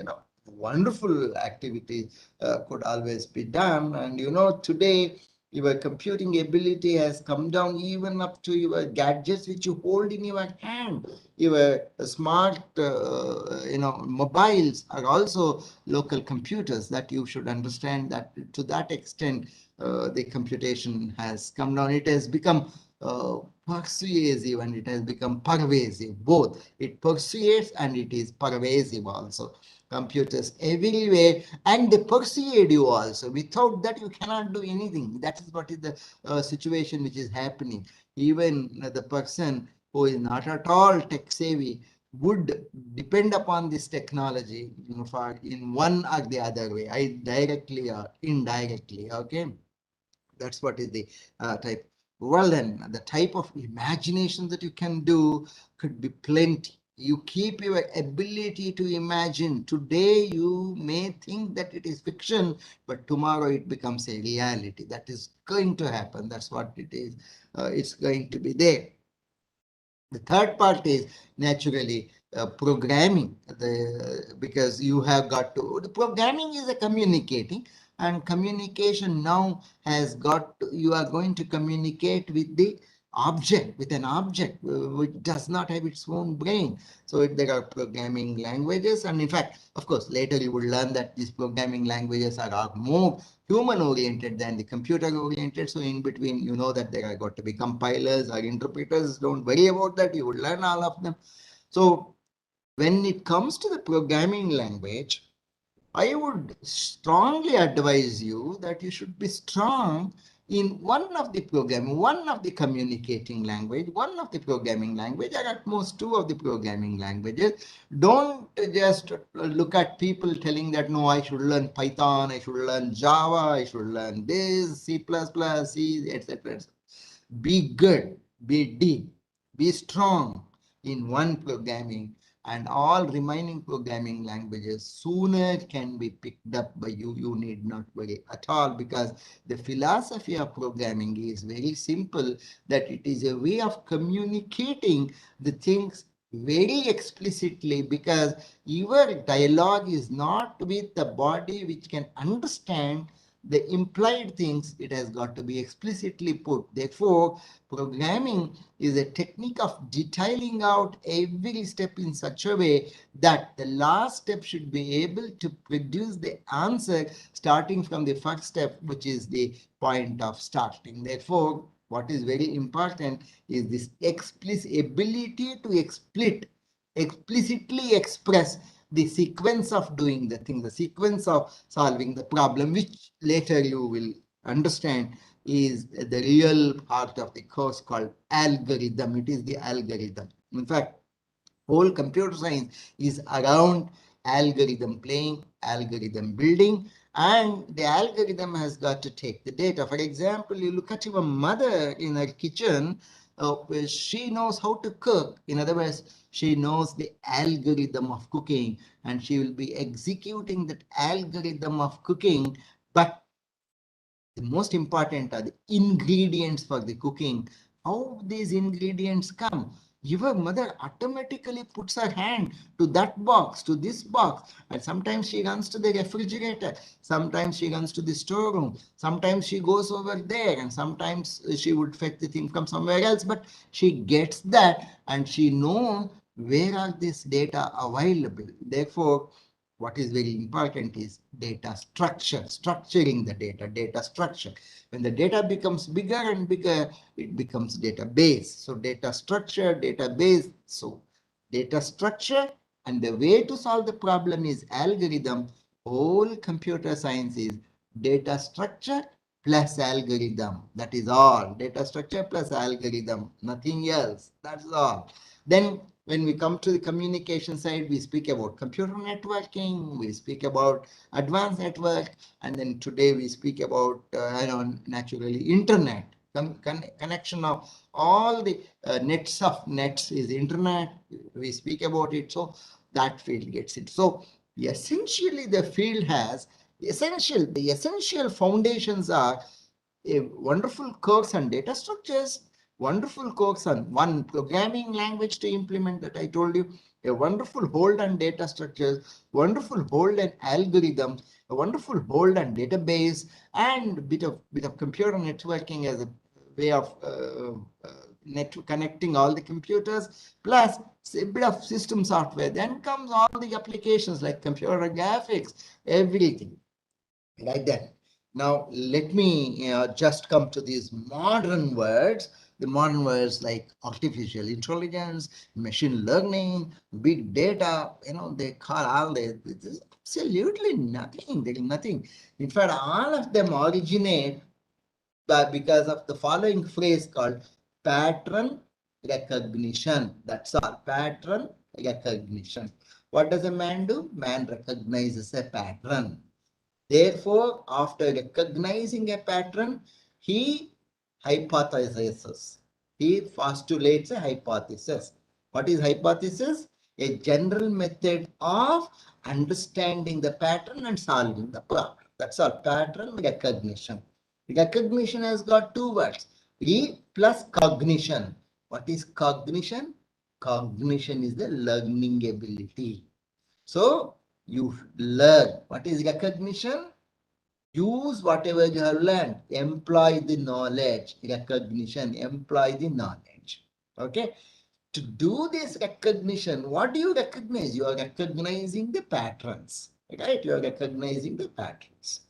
Wonderful activities could always be done. And today your computing ability has come down even up to your gadgets which you hold in your hand. Your smart mobiles are also local computers. That you should understand, that to that extent the computation has come down. It has become persuasive and it has become pervasive. Both it persuades and it is pervasive also. Computers everywhere, and they persuade you also. Without that you cannot do anything. That is what is the situation which is happening. Even the person who is not at all tech savvy would depend upon this technology for in one or the other way, directly or indirectly. Okay, that's what is the type. Well, then the type of imagination that you can do could be plenty. You keep your ability to imagine. Today you may think that it is fiction, but tomorrow it becomes a reality. That is going to happen. That's what it is. It's going to be there. The third part is naturally programming, because you have got to, the programming is a communicating, and communication now has got to, you are going to communicate with the object, with an object which does not have its own brain. So there are programming languages, and in fact, of course, later you will learn that these programming languages are more human oriented than the computer oriented. So in between, that there are got to be compilers or interpreters. Don't worry about that. You will learn all of them. So when it comes to the programming language, I would strongly advise you that you should be strong in one of the programming, one of the communicating language, one of the programming language, or at most two of the programming languages. Don't just look at people telling that, no, I should learn Python, I should learn Java, I should learn this, C++, C, etc. Be good, be deep, be strong in one programming, and all remaining programming languages sooner can be picked up by you. You need not worry at all, because the philosophy of programming is very simple, that it is a way of communicating the things very explicitly, because your dialogue is not with the body which can understand the implied things. It has got to be explicitly put. Therefore, programming is a technique of detailing out every step in such a way that the last step should be able to produce the answer starting from the first step, which is the point of starting. Therefore, what is very important is this ability to explicitly express the sequence of doing the thing, the sequence of solving the problem, which later you will understand is the real part of the course called algorithm. It is the algorithm. In fact, whole computer science is around algorithm playing, algorithm building, and the algorithm has got to take the data. For example, you look at your mother in her kitchen, she knows how to cook. In other words, she knows the algorithm of cooking, and she will be executing that algorithm of cooking. But the most important are the ingredients for the cooking. How these ingredients come? Your mother automatically puts her hand to that box, to this box, and sometimes she runs to the refrigerator, sometimes she runs to the storeroom, sometimes she goes over there, and sometimes she would fetch the thing from somewhere else, but she gets that and she knows where are this data available. Therefore, what is very important is data structure, structuring the data structure. When the data becomes bigger and bigger, it becomes database. So data structure, database. So data structure, and the way to solve the problem is algorithm. Whole computer science is data structure plus algorithm. That is all. Data structure plus algorithm, nothing else. That's all. Then when we come to the communication side, we speak about computer networking, we speak about advanced network, and then today we speak about naturally internet. Connection of all the nets of nets is internet. We speak about it, so that field gets it. So essentially, the field has the essential foundations are a wonderful course on data structures, wonderful course on one programming language to implement that I told you, a wonderful hold on data structures, wonderful hold on algorithms, a wonderful hold on database, and bit of computer networking as a way of connecting all the computers, plus a bit of system software. Then comes all the applications like computer graphics, everything like that. Now, let me just come to these modern words. The modern words like artificial intelligence, machine learning, big data, they call all this. There's absolutely nothing. There is nothing. In fact, all of them originate because of the following phrase called pattern recognition. That's all. Pattern recognition. What does a man do? Man recognizes a pattern. Therefore, after recognizing a pattern, he hypothesizes. He postulates a hypothesis. What is hypothesis? A general method of understanding the pattern and solving the problem. That's all. Pattern recognition. Recognition has got two words. Re plus cognition. What is cognition? Cognition is the learning ability. So you learn. What is recognition? Use whatever you have learned. Employ the knowledge. Recognition. Employ the knowledge. Okay. To do this recognition, what do you recognize? You are recognizing the patterns. Right? You are recognizing the patterns.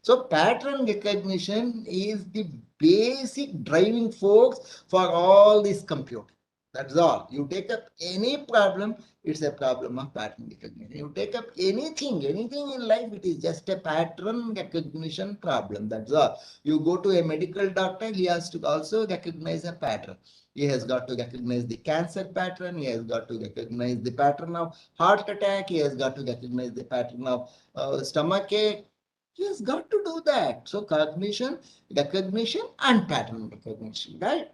So pattern recognition is the basic driving force for all this computing. That's all. You take up any problem, it's a problem of pattern recognition. You take up anything in life, it is just a pattern recognition problem. That's all. You go to a medical doctor, he has to also recognize a pattern. He has got to recognize the cancer pattern. He has got to recognize the pattern of heart attack. He has got to recognize the pattern of stomach ache. He has got to do that. So cognition, recognition, and pattern recognition, right?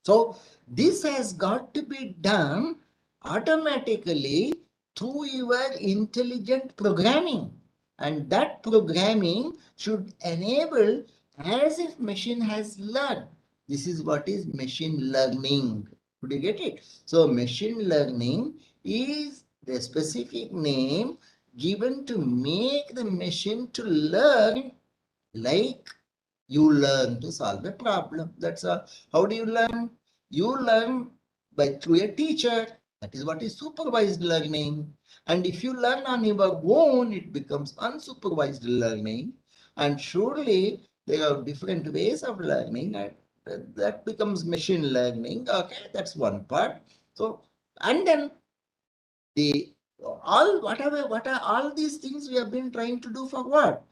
So this has got to be done automatically through your intelligent programming. And that programming should enable as if machine has learned. This is what is machine learning. Could you get it? So machine learning is the specific name given to make the machine to learn like you learn to solve a problem. That's all. How do you learn? You learn by through a teacher. That is what is supervised learning. And if you learn on your own, it becomes unsupervised learning. And surely there are different ways of learning, and that becomes machine learning. Okay, that's one part. So, and then the what are all these things we have been trying to do for what?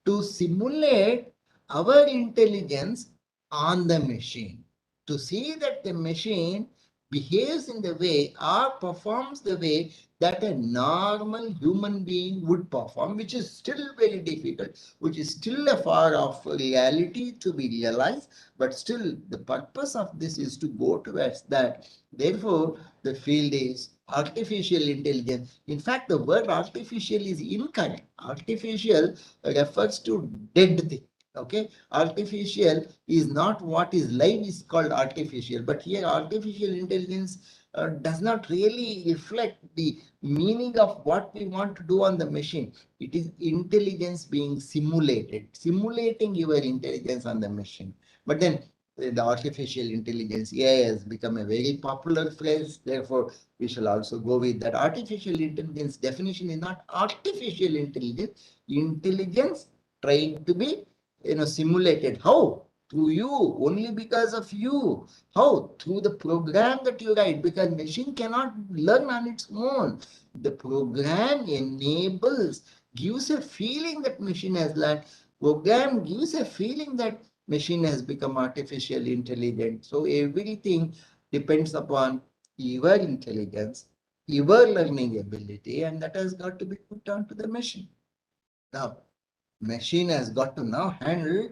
To simulate our intelligence on the machine, to see that the machine behaves in the way or performs the way that a normal human being would perform, which is still very difficult, which is still a far off reality to be realized, but still the purpose of this is to go towards that. Therefore, the field is artificial intelligence. In fact, the word artificial is incorrect. Artificial refers to dead thing. Okay, artificial is not what is live is called artificial, but here artificial intelligence does not really reflect the meaning of what we want to do on the machine. It is intelligence being simulated, simulating your intelligence on the machine. But then the artificial intelligence, AI, has become a very popular phrase. Therefore, we shall also go with that. Artificial intelligence definition is not artificial intelligence, intelligence trying to be simulated. How? Through you, only because of you. How? Through the program that you write, because machine cannot learn on its own. The program enables, gives a feeling that machine has learned. Program gives a feeling that machine has become artificial intelligent. So everything depends upon your intelligence, your learning ability, and that has got to be put onto the machine. Now, machine has got to now handle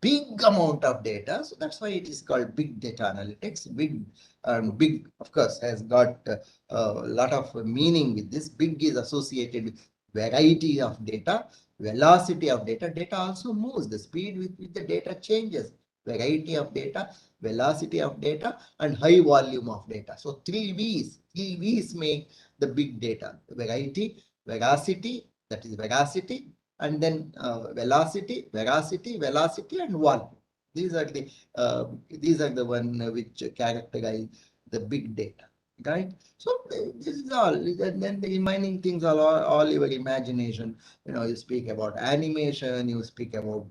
big amount of data. So that's why it is called big data analytics. Big, of course, has got a lot of meaning with this. Big is associated with variety of data, velocity of data. Data also moves, the speed with which the data changes. Variety of data, velocity of data, and high volume of data. So three V's make the big data. Variety, veracity, that is veracity, and then velocity, velocity, and volume. These are the one which characterize the big data, right? So this is all. And then the remaining things are all your imagination. You speak about animation. You speak about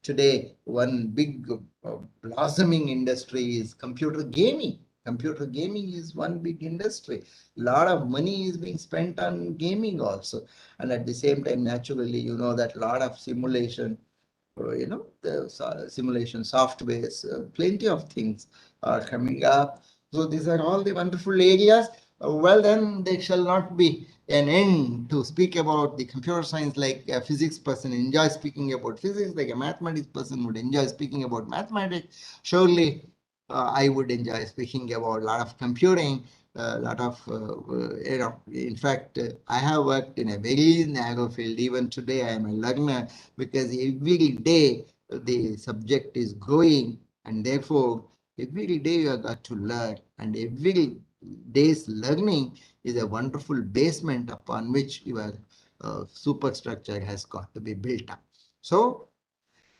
today one big blossoming industry is computer gaming. Computer gaming is one big industry. A lot of money is being spent on gaming also. And at the same time, naturally, that a lot of simulation, the simulation softwares, plenty of things are coming up. So these are all the wonderful areas. Well, then there shall not be an end to speak about the computer science, like a physics person enjoys speaking about physics, like a mathematics person would enjoy speaking about mathematics. Surely, I would enjoy speaking about a lot of computing, a lot of, in fact, I have worked in a very narrow field. Even today, I am a learner because every day the subject is growing, and therefore, every day you have got to learn, and every day's learning is a wonderful basement upon which your superstructure has got to be built up. So,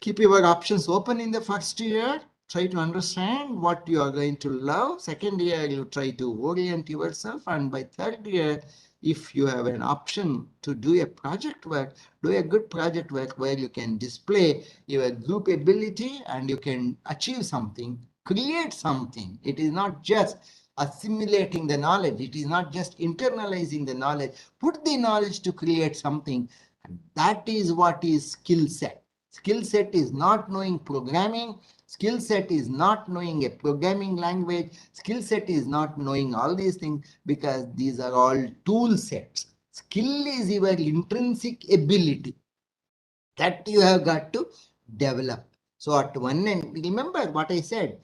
keep your options open in the first year. Try to understand what you are going to love. Second year, you try to orient yourself. And by third year, if you have an option to do a project work, do a good project work where you can display your group ability and you can achieve something, create something. It is not just assimilating the knowledge. It is not just internalizing the knowledge. Put the knowledge to create something. And that is what is skill set. Skill set is not knowing programming. Skill set is not knowing a programming language. Skill set is not knowing all these things, because these are all tool sets. Skill is your intrinsic ability that you have got to develop. So at one end, remember what I said,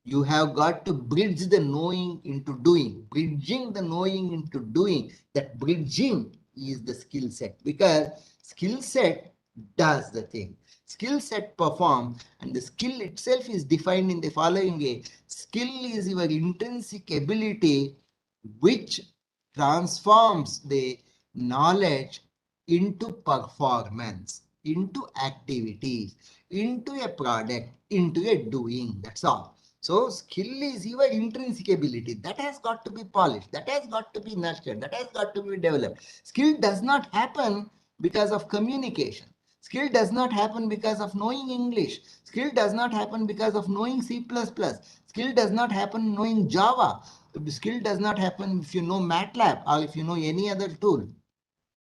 you have got to bridge the knowing into doing. Bridging the knowing into doing. That bridging is the skill set, because skill set does the thing. Skill set performs, and the skill itself is defined in the following way. Skill is your intrinsic ability which transforms the knowledge into performance, into activities, into a product, into a doing. That's all. So skill is your intrinsic ability. That has got to be polished. That has got to be nurtured. That has got to be developed. Skill does not happen because of communication. Skill does not happen because of knowing English. Skill does not happen because of knowing C++. Skill does not happen knowing Java. Skill does not happen if you know MATLAB or if you know any other tool.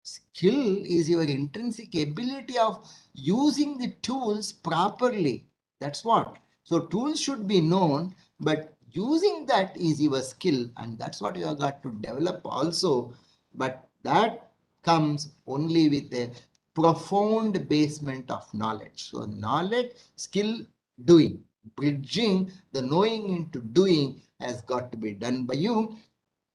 Skill is your intrinsic ability of using the tools properly. That's what. So tools should be known, but using that is your skill, and that's what you have got to develop also but that comes only with a profound basement of knowledge. So knowledge, skill, doing, bridging the knowing into doing has got to be done by you.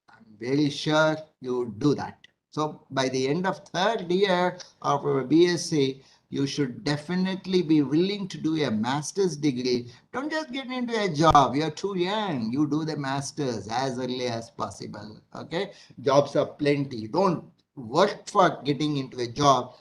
I'm very sure you do that. So by the end of third year of our BSc, you should definitely be willing to do a master's degree. Don't just get into a job. You're too young. You do the master's as early as possible. Okay? Jobs are plenty. Don't work for getting into a job.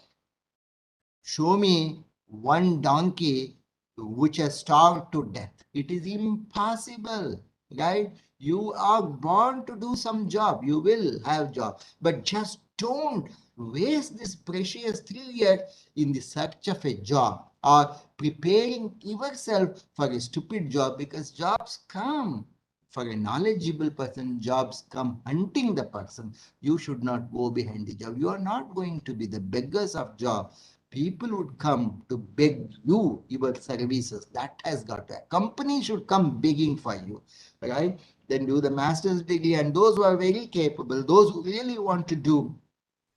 Show me one donkey which has starved to death. It is impossible, right? You are born to do some job. You will have job, but just don't waste this precious 3 years in the search of a job or preparing yourself for a stupid job, because jobs come. For a knowledgeable person, jobs come hunting the person. You should not go behind the job. You are not going to be the beggars of job. People would come to beg you your services. That has got to. Company should come begging for you, right? Then do the master's degree, and those who are very capable, those who really want to do,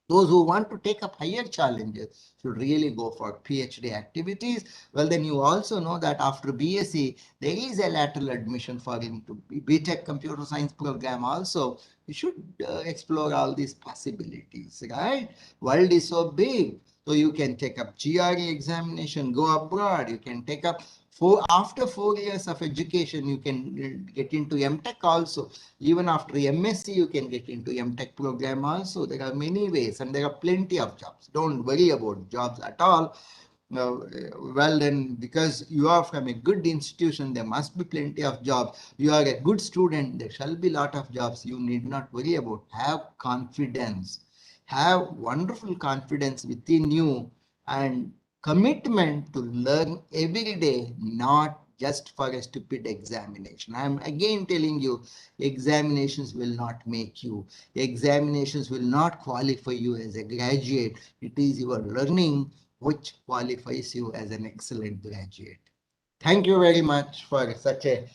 those who want to take up higher challenges should really go for PhD activities. Well, then you also know that after BSc, there is a lateral admission for into BTech computer science program also. You should explore all these possibilities, right? World is so big. So you can take up GRE examination, go abroad. You can take up after 4 years of education, you can get into MTech also. Even after MSc, you can get into MTech program also. There are many ways and there are plenty of jobs. Don't worry about jobs at all. Well, then, because you are from a good institution, there must be plenty of jobs. You are a good student, there shall be a lot of jobs. You need not worry about. Have confidence. Have wonderful confidence within you and commitment to learn every day, not just for a stupid examination. I'm again telling you, examinations will not make you. Examinations will not qualify you as a graduate. It is your learning which qualifies you as an excellent graduate. Thank you very much for such a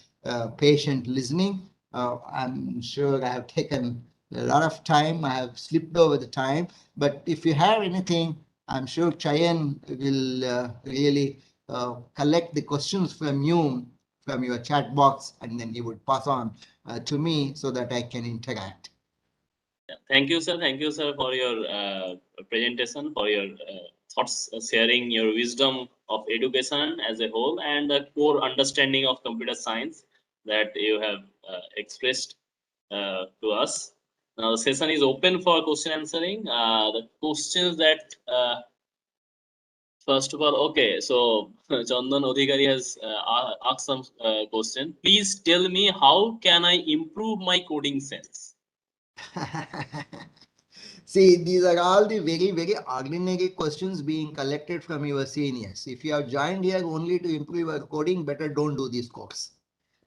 patient listening. I'm sure I have taken a lot of time. I have slipped over the time, but if you have anything, I'm sure Chayan will really collect the questions from you, from your chat box, and then he would pass on to me so that I can interact. Thank you, sir. Thank you, sir, for your presentation, for your thoughts, sharing your wisdom of education as a whole and the core understanding of computer science that you have expressed to us. Now, the session is open for question answering. The questions that first of all, okay, so Chandan Odhikari has asked some question. Please tell me, how can I improve my coding sense? See, these are all the very, very ordinary questions being collected from your seniors. If you have joined here only to improve your coding, better don't do this course.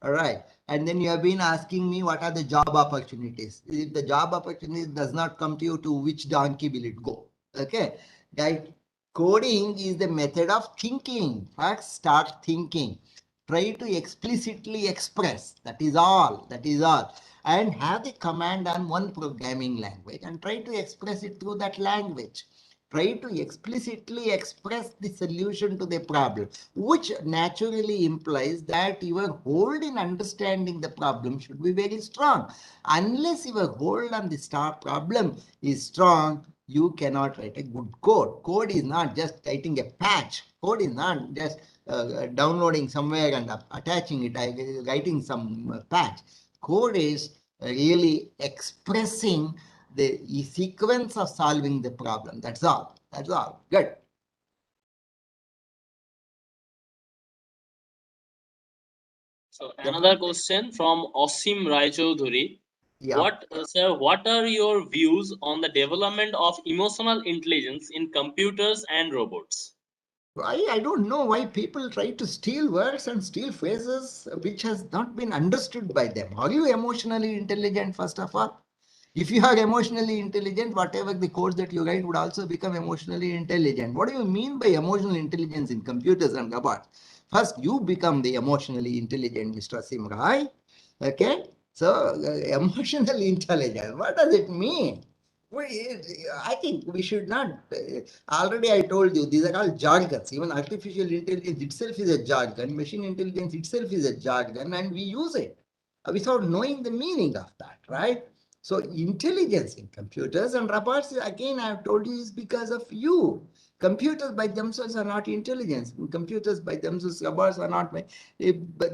All right. And then you have been asking me what are the job opportunities. If the job opportunity does not come to you, to which donkey will it go? Okay. Right. Coding is the method of thinking. First, start thinking. Try to explicitly express. That is all. That is all. And have the command on one programming language and try to express it through that language. Try to explicitly express the solution to the problem, which naturally implies that your hold in understanding the problem should be very strong. Unless your hold on the star problem is strong, you cannot write a good code. Code is not just writing a patch. Code is not just downloading somewhere and attaching it, writing some patch. Code is really expressing the sequence of solving the problem. That's all. That's all. Good. So another question from Osim Raichaudhuri. Yeah. What, sir, what are your views on the development of emotional intelligence in computers and robots? I don't know why people try to steal words and steal phrases which has not been understood by them. Are you emotionally intelligent, first of all? If you are emotionally intelligent, whatever the codes that you write would also become emotionally intelligent. What do you mean by emotional intelligence in computers and robots? First, you become the emotionally intelligent, Mr. Simrai. Okay? So, emotionally intelligent, what does it mean? I think we should not. Already I told you, these are all jargons. Even artificial intelligence itself is a jargon. Machine intelligence itself is a jargon, and we use it without knowing the meaning of that, right? So intelligence in computers and robots, again, I have told you, is because of you. Computers by themselves are not intelligence. Computers by themselves, robots are not by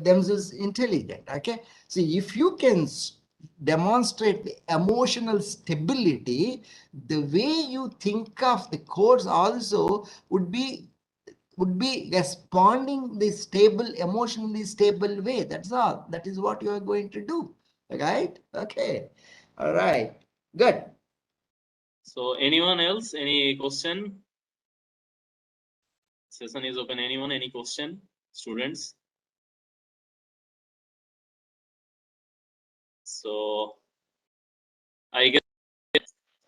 themselves intelligent. Okay. So if you can demonstrate the emotional stability, the way you think of the codes also would be responding the stable, emotionally stable way. That's all. That is what you are going to do. Right? Okay. All right. Good. So anyone else? Any question? Session is open. Anyone? Any question? Students? So I guess.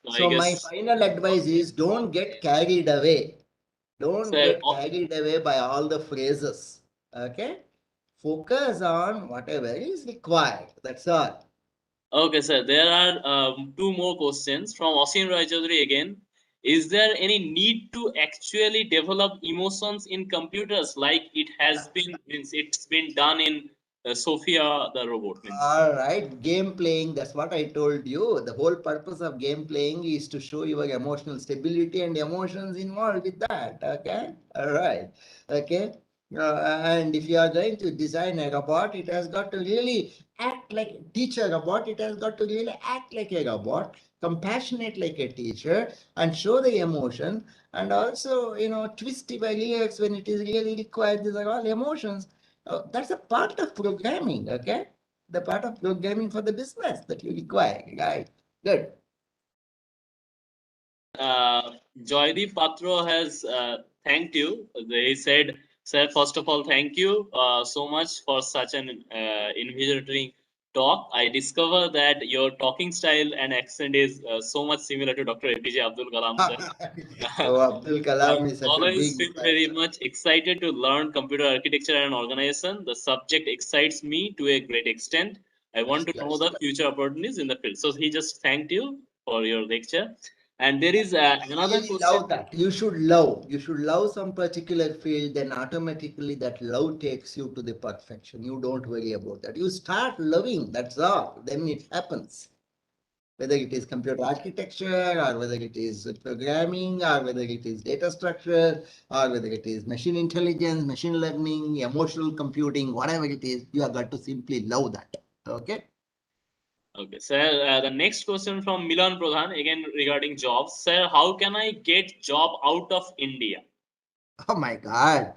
So my final advice is don't get carried away. Don't Sir, get carried away by all the phrases. Okay? Focus on whatever is required. That's all. okay, sir. There are two more questions from Asim Roy Chaudhary again. Is there any need to actually develop emotions in computers like it has been, means it's been done in Sophia the robot? Means. All right, game playing, that's what I told you. The whole purpose of game playing is to show your emotional stability and emotions involved with that. Okay, all right, okay. And if you are going to design a robot, it has got to really act like teach a robot. It has got to really act like a robot, compassionate like a teacher, and show the emotion, and also twist the lyrics when it is really required. These are all emotions. That's a part of programming, okay? The part of programming for the business that you require, right? Good. Joydeep Patro has thanked you. He said, "Sir, first of all, thank you so much for such an invigorating talk. I discover that your talking style and accent is so much similar to Dr. APJ Abdul Kalam, sir. Oh, Abdul I Kalam is such a always big feel man. very much excited to learn computer architecture and organization. The subject excites me to a great extent. I want to know the future opportunities in the field." So he just thanked you for your lecture. And there is another Really question. love that. You should love some particular field, then automatically that love takes you to the perfection. You don't worry about that. You start loving, that's all. Then it happens. Whether it is computer architecture, or whether it is programming, or whether it is data structure, or whether it is machine intelligence, machine learning, emotional computing, whatever it is, you have got to simply love that. Okay. Okay, sir. The next question from Milan Pradhan again regarding jobs. Sir, how can I get job out of India? Oh my God.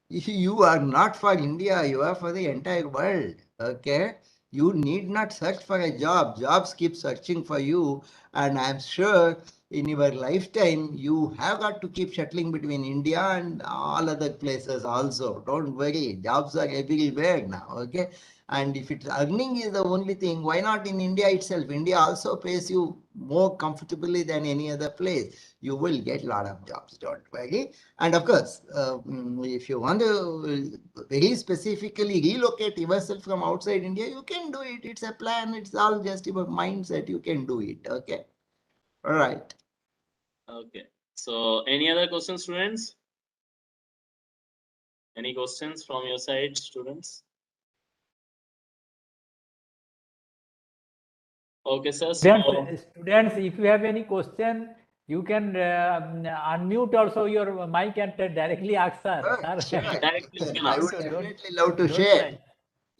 You are not for India, you are for the entire world. Okay. You need not search for a job. Jobs keep searching for you. And I'm sure in your lifetime, you have got to keep shuttling between India and all other places also. Don't worry. Jobs are everywhere now. Okay. And if it's earning is the only thing, why not in India itself? India also pays you more comfortably than any other place. You will get a lot of jobs. Don't worry. And of course, if you want to very specifically relocate yourself from outside India, you can do it. It's a plan. It's all just your mindset. You can do it. Okay. All right. Okay. So, any other questions, students? Any questions from your side, students? Okay, sir. So, Students, if you have any question, you can unmute also your mic and directly ask sir. Sure. directly you can I ask. would definitely love to share.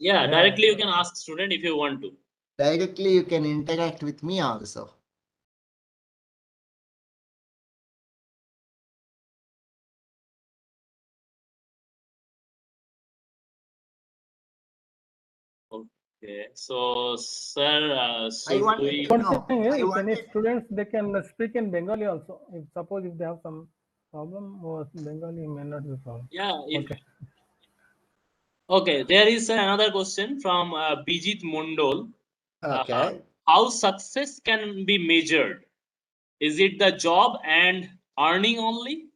Yeah, directly you can ask student if you want to. Directly, you can interact with me also. Okay. So, sir, I should wanted we? to One know. thing is, I if any wanted. students, they can speak in Bengali also. If suppose if they have some problem, or Bengali may not be a problem. Yeah. Okay. Okay. There is another question from Bijit Mondol. Okay. How success can be measured? Is it the job and earning only?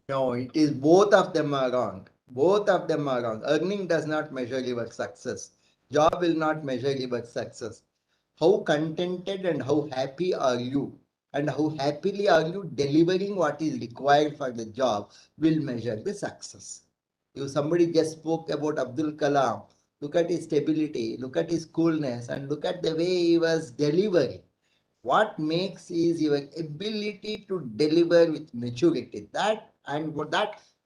No, it is both of them are wrong. Both of them are wrong. Earning does not measure your success. Job will not measure your success. How contented and how happy are you? and how happily are you delivering what is required for the job will measure the success. If somebody just spoke about Abdul Kalam, look at his stability, look at his coolness, and look at the way he was delivering. What makes is your ability to deliver with maturity. That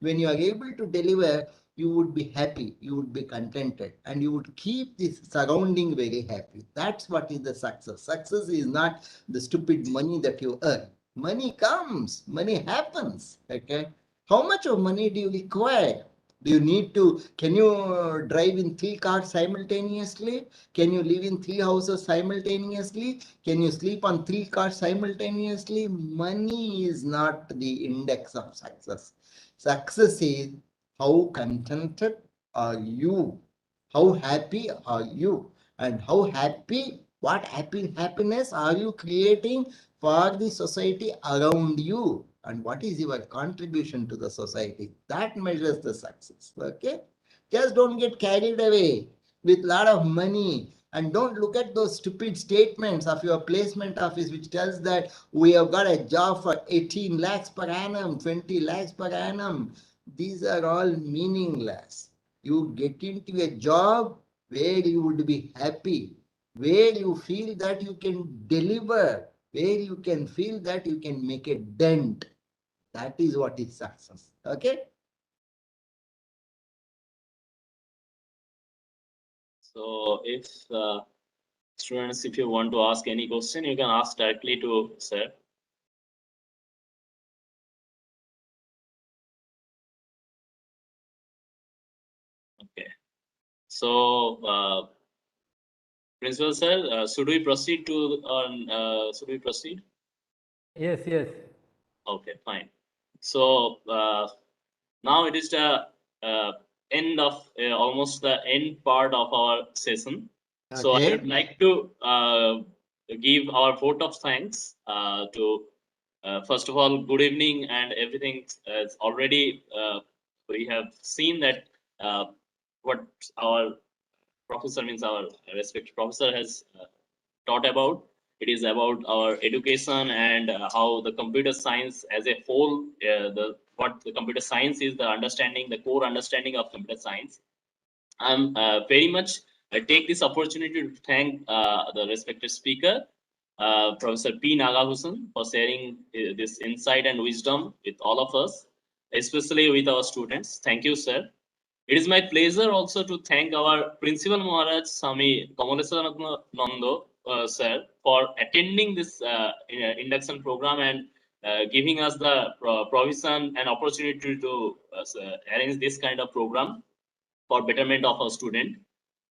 when you are able to deliver, you would be happy, you would be contented, and you would keep this surrounding very happy. That's what is the success. Success is not the stupid money that you earn. Money comes, money happens. Okay. How much of money do you require? Do you need to, can you drive in 3 cars simultaneously? Can you live in 3 houses simultaneously? Can you sleep on 3 cars simultaneously? Money is not the index of success. Success is how contented are you? How happy are you? And how happy, what happiness are you creating for the society around you? And what is your contribution to the society? That measures the success. Okay? Just don't get carried away with a lot of money, and don't look at those stupid statements of your placement office which tells that we have got a job for 18 lakhs per annum, 20 lakhs per annum. These are all meaningless. You get into a job where you would be happy, where you feel that you can deliver, where you can feel that you can make a dent. That is what is success. Okay? So if students, if you want to ask any question, you can ask directly to sir. Okay. So, Principal sir, should we proceed to should we proceed? Yes, yes. Okay, fine. So now it is the end of almost the end part of our session. So I Okay. would like to give our vote of thanks to first of all, good evening and everything. Is already we have seen that what our professor means our respected professor has taught about. It is about our education and how the computer science as a whole, the what the computer science is, the understanding, the core understanding of computer science. I'm very much I take this opportunity to thank the respected speaker, Professor P. Nagabhushan, for sharing this insight and wisdom with all of us, especially with our students. Thank you, sir. It is my pleasure also to thank our Principal Maharaj Swami Kamaleswaran Nando, sir, for attending this induction program and giving us the provision and opportunity to arrange this kind of program for betterment of our student.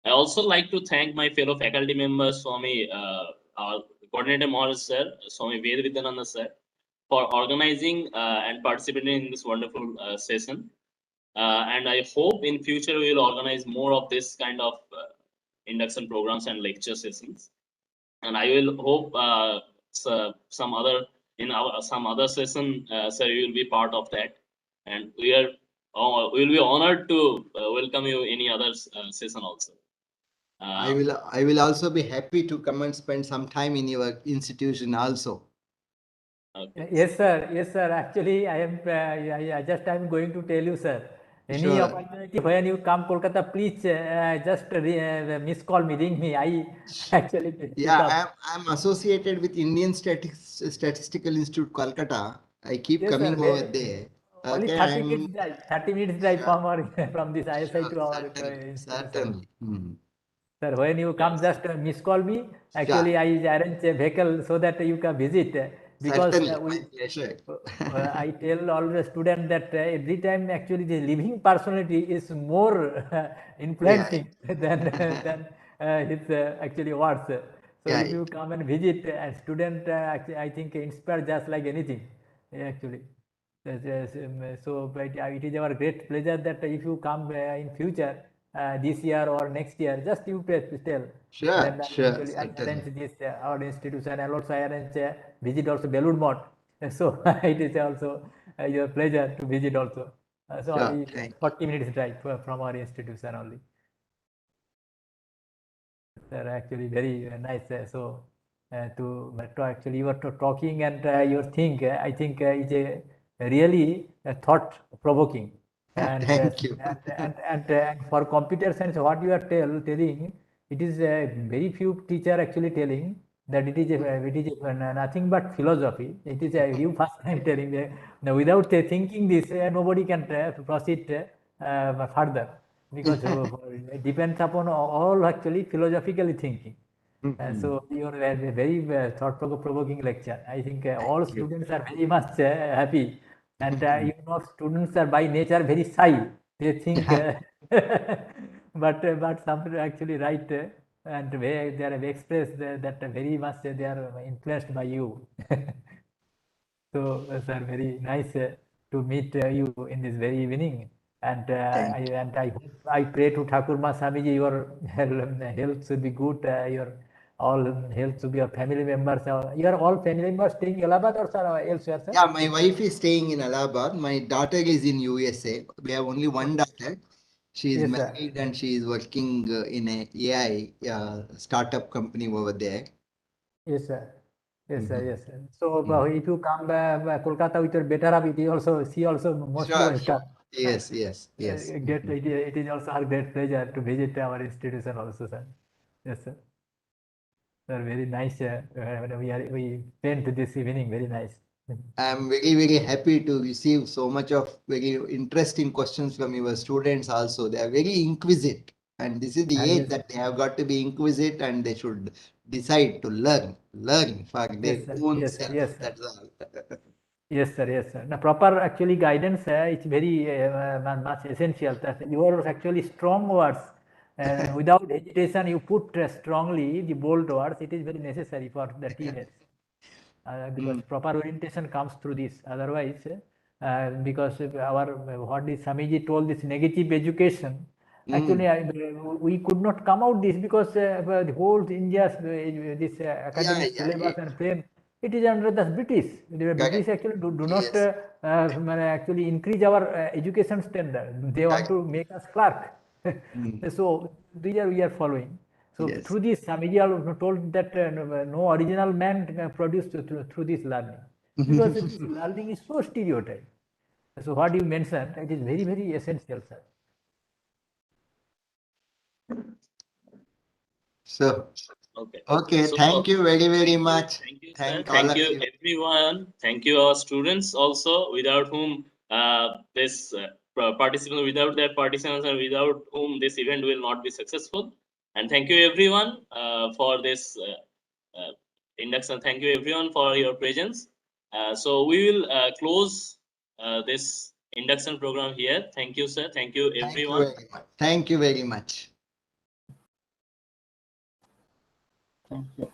I also like to thank my fellow faculty members, Swami, our coordinator Maharaj sir, Swami Vedvidyananda sir, for organizing and participating in this wonderful session. And I hope in future we will organize more of this kind of induction programs and lecture sessions. And I will hope some other in our some other session, sir, you will be part of that. And we will be honored to welcome you any other session also. I will also be happy to come and spend some time in your institution also. Okay. Yes, sir. Yes, sir. Actually, I am I'm going to tell you, sir. Any Sure. opportunity when you come Kolkata, please just miss call me, ring me. I actually pick Yeah, up. I'm associated with Indian Statistical Institute, Kolkata. I keep Yes, sir. coming over there. Only Okay, 30 minutes drive. 30 minutes drive sure, from our from this ISI sure, to our certainly, institution. certainly. Hmm. Sir, when you come, Yes. just miss call me. Sure, Actually, I arrange a vehicle so that you can visit because certainly, my we. pleasure. I tell all the students that every time actually the living personality is more Yeah, influencing than his actually words. So yeah, if you come and visit, a student actually, I think inspire just like anything actually. So but, it is our great pleasure that if you come in future, this year or next year, just you tell. sure, Then sure, actually I certainly. arrange this our institution and also I arrange visit also Belur Mott. So it is also your pleasure to visit also. So Sure, only thank you. 40 minutes drive from our institution only. Sir, actually very nice. So to actually you are talking and your think I think is a really thought provoking. And, Thank you. and for computer science, what you are telling, it is very few teacher actually telling that it is nothing but philosophy. It is you first time telling now without thinking this, nobody can proceed further, because it depends upon all actually philosophically thinking. So your very thought-provoking lecture. I think all students are very much happy, and you know, students are by nature very shy. They think, but some actually right, and they are expressed that very much they are influenced by you. So, sir, very nice to meet you in this very evening. And I pray to Thakurma Swamiji, your health should be good, your all health should be your family members. Your all family members staying in Allahabad or sir, elsewhere, sir? Yeah, my wife is staying in Allahabad. My daughter is in USA. We have only one daughter. She is Yes, sir. married and she is working in a AI startup company over there. Yes, sir. Yes, sir. Yes, sir. So if you come Kolkata with your better half, it is also she also mostly Sure, welcome. sure. Yes, yes, yes. It is also our great pleasure to visit our institution also, sir. Yes, sir. Sir, very nice. We spent this evening very nice. I'm very, very happy to receive so much of very interesting questions from your students also. They are very inquisitive. And this is the age Yes, that they have got to be inquisitive and they should decide to learn for their yes, sir. own Yes, sir. self. Yes, sir. That's all. Yes, sir. Yes, sir. Now, proper actually guidance is very much essential. That your actually strong words, without hesitation, you put strongly the bold words. It is very necessary for the teenage. Because proper orientation comes through this. Otherwise, because our what is Swamiji told, this negative education. Actually, we could not come out this because the whole India's this academic syllabus and frame, it is under the British. The British actually do not Yes. actually increase our education standard. They want to make us clerk. So these are we are following. So Yes. through this, Swamiji told that no original man produced through this learning, because this learning is so stereotyped. So what you mentioned, it is very, very essential, sir. So, Okay. So, thank you very, very much. Thank you, sir. Thank all Thank of you, you. everyone. Thank you, our students also, without whom this participant, without their participants, and without whom this event will not be successful. And thank you, everyone, for this induction. Thank you, everyone, for your presence. So we will close this induction program here. Thank you, sir. Thank you, everyone. Thank you very much. Thank you very much. Thank you.